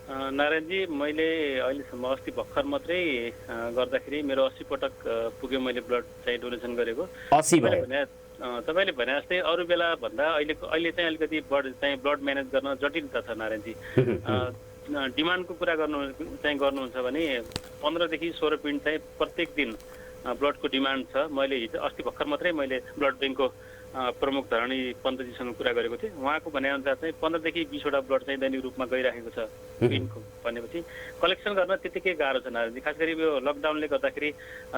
नारायणजी, मैले अहिलेसम्म अस्ति भर्खर मात्रै गर्दाखेरि मेरो 80 पटक पुग्यो मैले ब्लड चाहिँ डोनेसन गरेको। 80 भयो। तपाईँले भने जस्तै अरू बेला भन्दा अहिले चाहिँ अलिकति ब्लड म्यानेज गर्न जटिलता छ नारायणजी। डिमान्डको कुरा गर्नुहुन्छ भने 15 देखि 16 पिन्ट चाहिँ प्रत्येक दिन ब्लडको डिमान्ड छ। मैले हिजो अस्ति भर्खर मात्रै मैले ब्लड ब्याङ्कको प्रमुख धरणी पन्तजीसँग कुरा गरेको थिएँ। उहाँको भनेअनुसार चाहिँ 15 देखि 20 वटा ब्लड चाहिँ दैनिक रूपमा गइरहेको छ पिनको। भनेपछि कलेक्सन गर्न त्यतिकै गाह्रो छ नारायणजी। खास गरी यो लकडाउनले गर्दाखेरि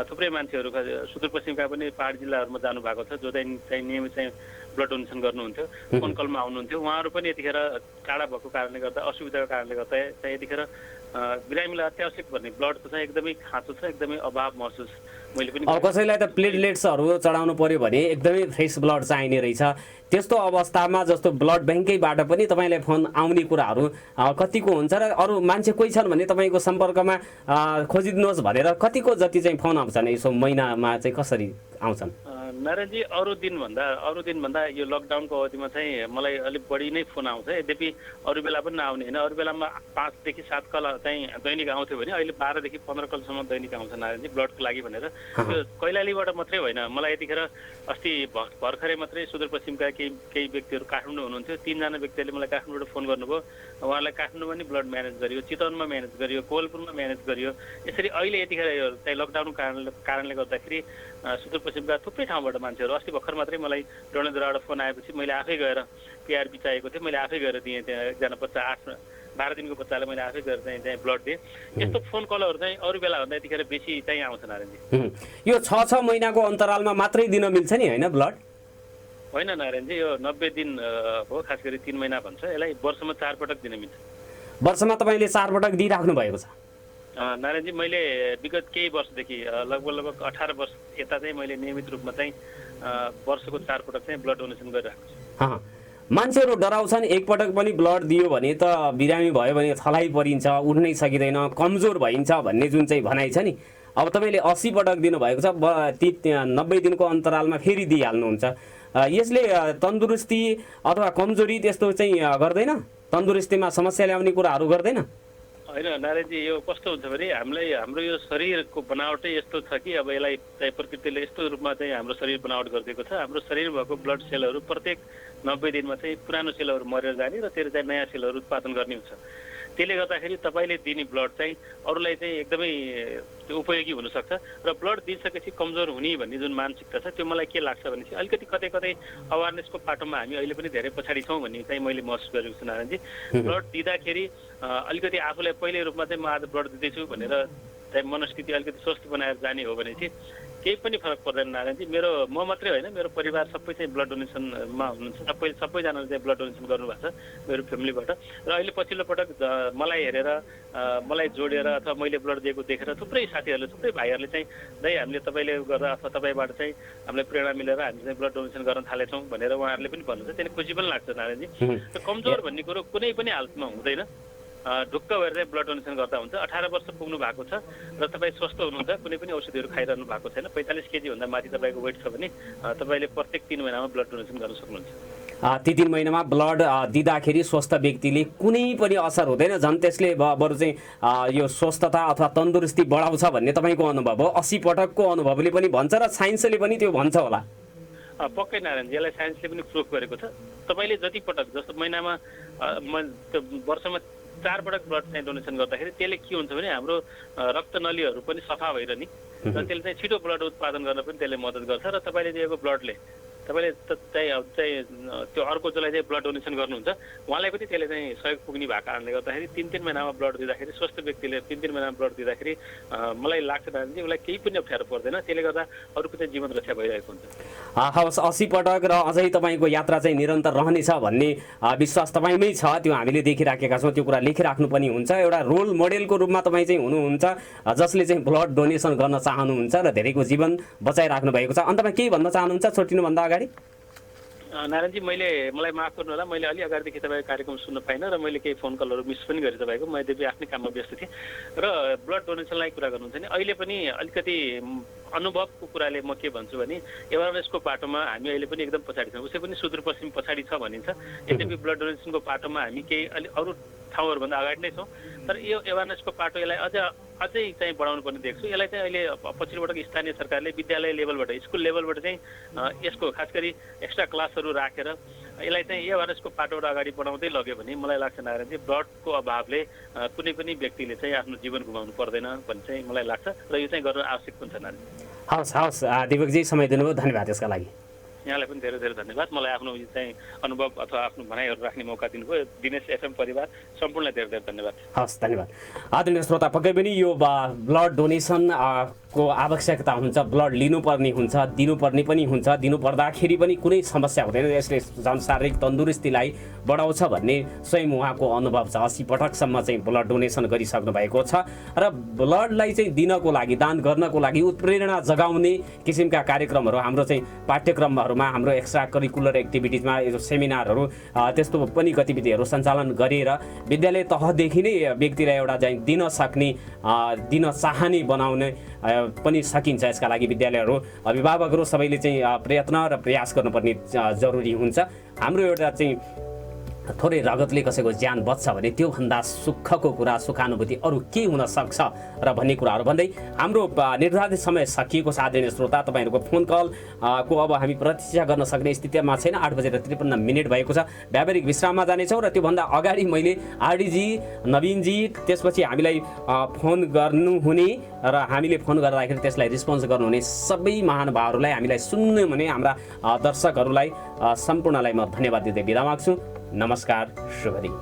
थुप्रै मान्छेहरू सुदूरपश्चिमका पनि पहाड जिल्लाहरूमा जानुभएको छ, जो चाहिँ नियमित चाहिँ ब्लड डोनेसन गर्नुहुन्थ्यो, फोन कलमा आउनुहुन्थ्यो। उहाँहरू पनि यतिखेर टाढा भएको कारणले गर्दा, असुविधाको कारणले गर्दा चाहिँ यतिखेर बिरामीलाई अत्यावश्यक पर्ने ब्लडको चाहिँ एकदमै खाँचो छ, एकदमै अभाव महसुस मैले पनि। अब कसैलाई त प्लेटलेट्सहरू चढाउनु पर्यो भने एकदमै फ्रेस ब्लड चाहिने रहेछ। त्यस्तो अवस्थामा जस्तो ब्लड ब्याङ्कैबाट पनि तपाईँलाई फोन आउने कुराहरू कतिको हुन्छ र अरू मान्छे कोही छन् भने तपाईँको सम्पर्कमा खोजिदिनुहोस् भनेर कतिको जति चाहिँ फोन आउँछन् यसो महिनामा चाहिँ कसरी आउँछन्? नारायणजी, अरू दिनभन्दा यो लकडाउनको अवधिमा चाहिँ मलाई अलिक बढी नै फोन आउँछ। यद्यपि अरू बेला पनि नआउने होइन। अरू बेलामा 5 देखि 7 कल चाहिँ दैनिक आउँथ्यो भने अहिले 12 देखि 15 कलसम्म दैनिक आउँछ नारायणजी, ब्लडको लागि भनेर। त्यो कैलालीबाट मात्रै होइन, मलाई यतिखेर अस्ति भर्खरै मात्रै सुदूरपश्चिमका केही व्यक्तिहरू काठमाडौँ हुनुहुन्थ्यो। 3 जना व्यक्तिहरूले मलाई काठमाडौँबाट फोन गर्नुभयो। उहाँलाई काठमाडौँमा पनि ब्लड म्यानेज गरियो, चितवनमा म्यानेज गरियो, कोवलपुरमा म्यानेज गरियो। यसरी अहिले यतिखेर यो चाहिँ लकडाउनको कारणले गर्दाखेरि सुदूरपश्चिमका थुप्रै ठाउँबाट मान्छेहरू, अस्ति भर्खर मात्रै मलाई डोनेद्राबाट फोन आएपछि मैले आफै गएर पिआरबी चाहिएको थियो, मैले आफै गएर दिएँ। त्यहाँ एकजना बच्चा 8-12 दिनको बच्चालाई मैले आफै गएर चाहिँ ब्लड दिएँ। यस्तो फोन कलहरू चाहिँ अरू बेला भन्दा यतिखेर बेसी चाहिँ आउँछ नारायणजी। यो 6 महिनाको अन्तरालमा मात्रै दिन मिल्छ नि होइन ब्लड? होइन नारायणजी, यो 90 दिन हो, खास गरी 3 महिना भन्छ यसलाई। वर्षमा 4 पटक दिन मिल्छ। वर्षमा तपाईँले 4 पटक दिइराख्नु भएको छ? नारायणजी, मैले विगत केही वर्षदेखि लगभग 18 वर्ष यता चाहिँ मैले नियमित रूपमा चाहिँ वर्षको 4 पटक चाहिँ ब्लड डोनेसन गरिरहेको छु। मान्छेहरू डराउँछन्, एकपटक पनि ब्लड दियो भने त बिरामी भयो भने थलाइ परिन्छ, उठ्नै सकिँदैन, कमजोर भइन्छ भन्ने जुन चाहिँ भनाइ छ नि। अब तपाईँले 80 पटक दिनुभएको छ, 90 दिनको अन्तरालमा फेरि दिइहाल्नुहुन्छ। यसले तन्दुरुस्ती अथवा कमजोरी त्यस्तो चाहिँ गर्दैन? तन्दुरुस्तीमा समस्या ल्याउने कुराहरू गर्दैन? होइन नारायणजी, यो कस्तो हुन्छ भने हामीलाई हाम्रो यो शरीरको बनावटै यस्तो छ कि अब यसलाई चाहिँ प्रकृतिले यस्तो रूपमा चाहिँ हाम्रो शरीर बनावट गरिदिएको छ। हाम्रो शरीरमा भएको ब्लड सेलहरू प्रत्येक 90 दिनमा चाहिँ पुरानो सेलहरू मरेर जाने र त्यसले चाहिँ नयाँ सेलहरू उत्पादन गर्ने हुन्छ। त्यसले गर्दाखेरि तपाईँले दिने ब्लड चाहिँ अरूलाई चाहिँ एकदमै उपयोगी हुनसक्छ र ब्लड दिइसकेपछि कमजोर हुने भन्ने जुन मानसिकता छ त्यो मलाई के लाग्छ भने चाहिँ अलिकति कतै कतै अवेरनेसको पाटोमा हामी अहिले पनि धेरै पछाडि छौँ भन्ने चाहिँ मैले महसुस गरेको छु नारायणजी। ब्लड दिँदाखेरि अलिकति आफूलाई पहिलो रूपमा चाहिँ म आज ब्लड दिँदैछु भनेर चाहिँ मनस्थिति अलिकति स्वस्थ बनाएर जाने हो भने चाहिँ केही पनि फरक पर्दैन नारायणजी। म मात्रै होइन, मेरो परिवार सबै चाहिँ ब्लड डोनेसनमा हुनुहुन्छ। सबैजनाले चाहिँ ब्लड डोनेसन गर्नुभएको छ मेरो फ्यामिलीबाट। र अहिले पछिल्लो पटक मलाई हेरेर मलाई जोडेर अथवा मैले ब्लड दिएको देखेर थुप्रै साथीहरूले थुप्रै भाइहरूले चाहिँ दाइ हामीले तपाईँले गर्दा अथवा तपाईँबाट चाहिँ हामीलाई प्रेरणा मिलेर हामी चाहिँ ब्लड डोनेसन गर्न थालेछौँ भनेर उहाँहरूले पनि भन्नुहुन्छ। त्यसले खुसी पनि लाग्छ नारायणजी। र कमजोर भन्ने कुरो कुनै पनि हालतमा हुँदैन। ढुक्क भएर चाहिँ ब्लड डोनेसन गर्दा हुन्छ। 18 वर्ष पुग्नु भएको छ र तपाईँ स्वस्थ हुनुहुन्छ, कुनै पनि औषधिहरू खाइरहनु भएको छैन, 45 केजी भन्दा माथि तपाईँको वेट छ भने तपाईँले प्रत्येक 3 महिनामा ब्लड डोनेसन गर्न सक्नुहुन्छ। ती 3 महिनामा ब्लड दिँदाखेरि स्वस्थ व्यक्तिले कुनै पनि असर हुँदैन, झन् त्यसले बरु चाहिँ यो स्वस्थता अथवा तन्दुरुस्ती बढाउँछ भन्ने तपाईँको अनुभव हो। 80 पटकको अनुभवले पनि भन्छ र साइन्सले पनि त्यो भन्छ होला। पक्कै नारायणजी, यसलाई साइन्सले पनि प्रुफ गरेको छ। तपाईँले जति पटक जस्तो महिनामा वर्षमा 4 पटक ब्लड चाहिँ डोनेसन गर्दाखेरि त्यसले के हुन्छ भने हाम्रो रक्त नलीहरू पनि सफा भइरहने र त्यसले चाहिँ छिटो ब्लड उत्पादन गर्न पनि त्यसले मद्दत गर्छ। र तपाईँले दिएको ब्लडले तपाईँले चाहिँ त्यो अर्को जसलाई चाहिँ ब्लड डोनेसन गर्नुहुन्छ उहाँलाई पनि त्यसले चाहिँ सहयोग पुग्ने भएको कारणले गर्दाखेरि 3-3 महिनामा ब्लड दिँदाखेरि स्वस्थ व्यक्तिले 3-3 महिनामा ब्लड दिँदाखेरि मलाई लाग्छ नारायणजी उसलाई केही पनि अप्ठ्यारो पर्दैन। त्यसले गर्दा अरूको चाहिँ जीवन रक्षा भइरहेको हुन्छ। हवस्, 80 पटक र अझै तपाईँको यात्रा चाहिँ निरन्तर रहनेछ भन्ने विश्वास तपाईँमै छ। त्यो हामीले देखिराखेका छौँ, त्यो कुरा लेखिराख्नु पनि हुन्छ। एउटा रोल मोडेलको रूपमा तपाईँ चाहिँ हुनुहुन्छ जसले चाहिँ ब्लड डोनेसन गर्न चाहनुहुन्छ र धेरैको जीवन बचाइराख्नु भएको छ। अन्तमा केही भन्न चाहनुहुन्छ छुट्टिनुभन्दा अगाडि? नारायणजी, मलाई माफ गर्नु होला, मैले अलि अगाडिदेखि तपाईँको कार्यक्रम सुन्न पाइनँ र मैले केही फोन कलहरू मिस पनि गरेँ तपाईँको। म यद्यपि आफ्नै काममा व्यस्त थिएँ र ब्लड डोनेसनलाई कुरा गर्नुहुन्छ भने अहिले पनि अलिकति अनुभवको कुराले म के भन्छु भने एवारनेसको पाटोमा हामी अहिले पनि एकदम पछाडि छौँ। उसै पनि सुदूरपश्चिम पछाडि छ भनिन्छ। यद्यपि ब्लड डोनेसनको पाटोमा हामी केही अरू ठाउँहरूभन्दा अगाडि नै छौँ। तर यो एवारनेसको पाटो यसलाई अझै चाहिँ बढाउनु पर्ने देख्छु। यसलाई चाहिँ अहिले पछिल्लो पटक स्थानीय सरकारले विद्यालय लेभलबाट स्कुल लेभलबाट चाहिँ यसको खास गरी एक्स्ट्रा क्लासहरू राखेर यसलाई चाहिँ एवारनेसको पाटोबाट अगाडि बढाउँदै लग्यो भने मलाई लाग्छ नारायणजी ब्लडको अभावले कुनै पनि व्यक्तिले चाहिँ आफ्नो जीवन गुमाउनु पर्दैन भन्ने चाहिँ मलाई लाग्छ र यो चाहिँ गर्न आवश्यक पनि छ नारायणजी। हवस्, दिपकजी समय दिनुभयो, धन्यवाद त्यसका लागि। यहाँलाई पनि धेरै धेरै धन्यवाद। मलाई आफ्नो चाहिँ अनुभव अथवा आफ्नो भनाइहरू राख्ने मौका दिनुभयो। दिनेश एफएम परिवार सम्पूर्णलाई धेरै धेरै धन्यवाद। हवस्, धन्यवाद। आदरणीय श्रोता, पक्कै पनि यो ब्लड डोनेसन को आवश्यकता हुन्छ, ब्लड लिनुपर्ने हुन्छ, दिनुपर्ने पनि हुन्छ। दिनुपर्दाखेरि पनि कुनै समस्या हुँदैन, यसले शारीरिक तन्दुरुस्तीलाई बढाउँछ भन्ने स्वयं उहाँको अनुभव छ। 80 पटकसम्म चाहिँ ब्लड डोनेसन गरिसक्नु भएको छ र ब्लडलाई चाहिँ दिनको लागि, दान गर्नको लागि उत्प्रेरणा जगाउने किसिमका कार्यक्रमहरू हाम्रो चाहिँ पाठ्यक्रमहरूमा, हाम्रो एक्स्ट्रा करिकुलर एक्टिभिटिजमा सेमिनारहरू त्यस्तो पनि गतिविधिहरू सञ्चालन गरेर विद्यालय तहदेखि नै व्यक्तिलाई एउटा चाहिँ दिन सक्ने, दिन चाहने बनाउने पनि सकिन्छ। यसका लागि विद्यालयहरू, अभिभावकहरू सबैले चाहिँ प्रयत्न र प्रयास गर्नुपर्ने जरुरी हुन्छ। हाम्रो एउटा चाहिँ थोरै रगतले कसैको ज्यान बच्छ भने त्योभन्दा सुखको कुरा, सुखानुभूति अरू के हुन सक्छ र भन्ने कुराहरू भन्दै हाम्रो निर्धारित समय सकिएको छ। आदरणीय श्रोता, तपाईँहरूको फोन कल को अब हामी प्रतीक्षा गर्न सक्ने स्थितिमा छैन। 8:53 भएको छ। व्यावहारिक विश्राममा जानेछौँ र त्योभन्दा अगाडि मैले आरडीजी, नवीनजी, त्यसपछि हामीलाई फोन गर्नुहुने र हामीले फोन गर्दाखेरि त्यसलाई रिस्पोन्स गर्नुहुने सबै महानुभावहरूलाई, हामीलाई सुन्नु हुने हाम्रा दर्शकहरूलाई सम्पूर्णलाई म धन्यवाद दिँदै बिदा माग्छु। नमस्कार, शुभ दिन।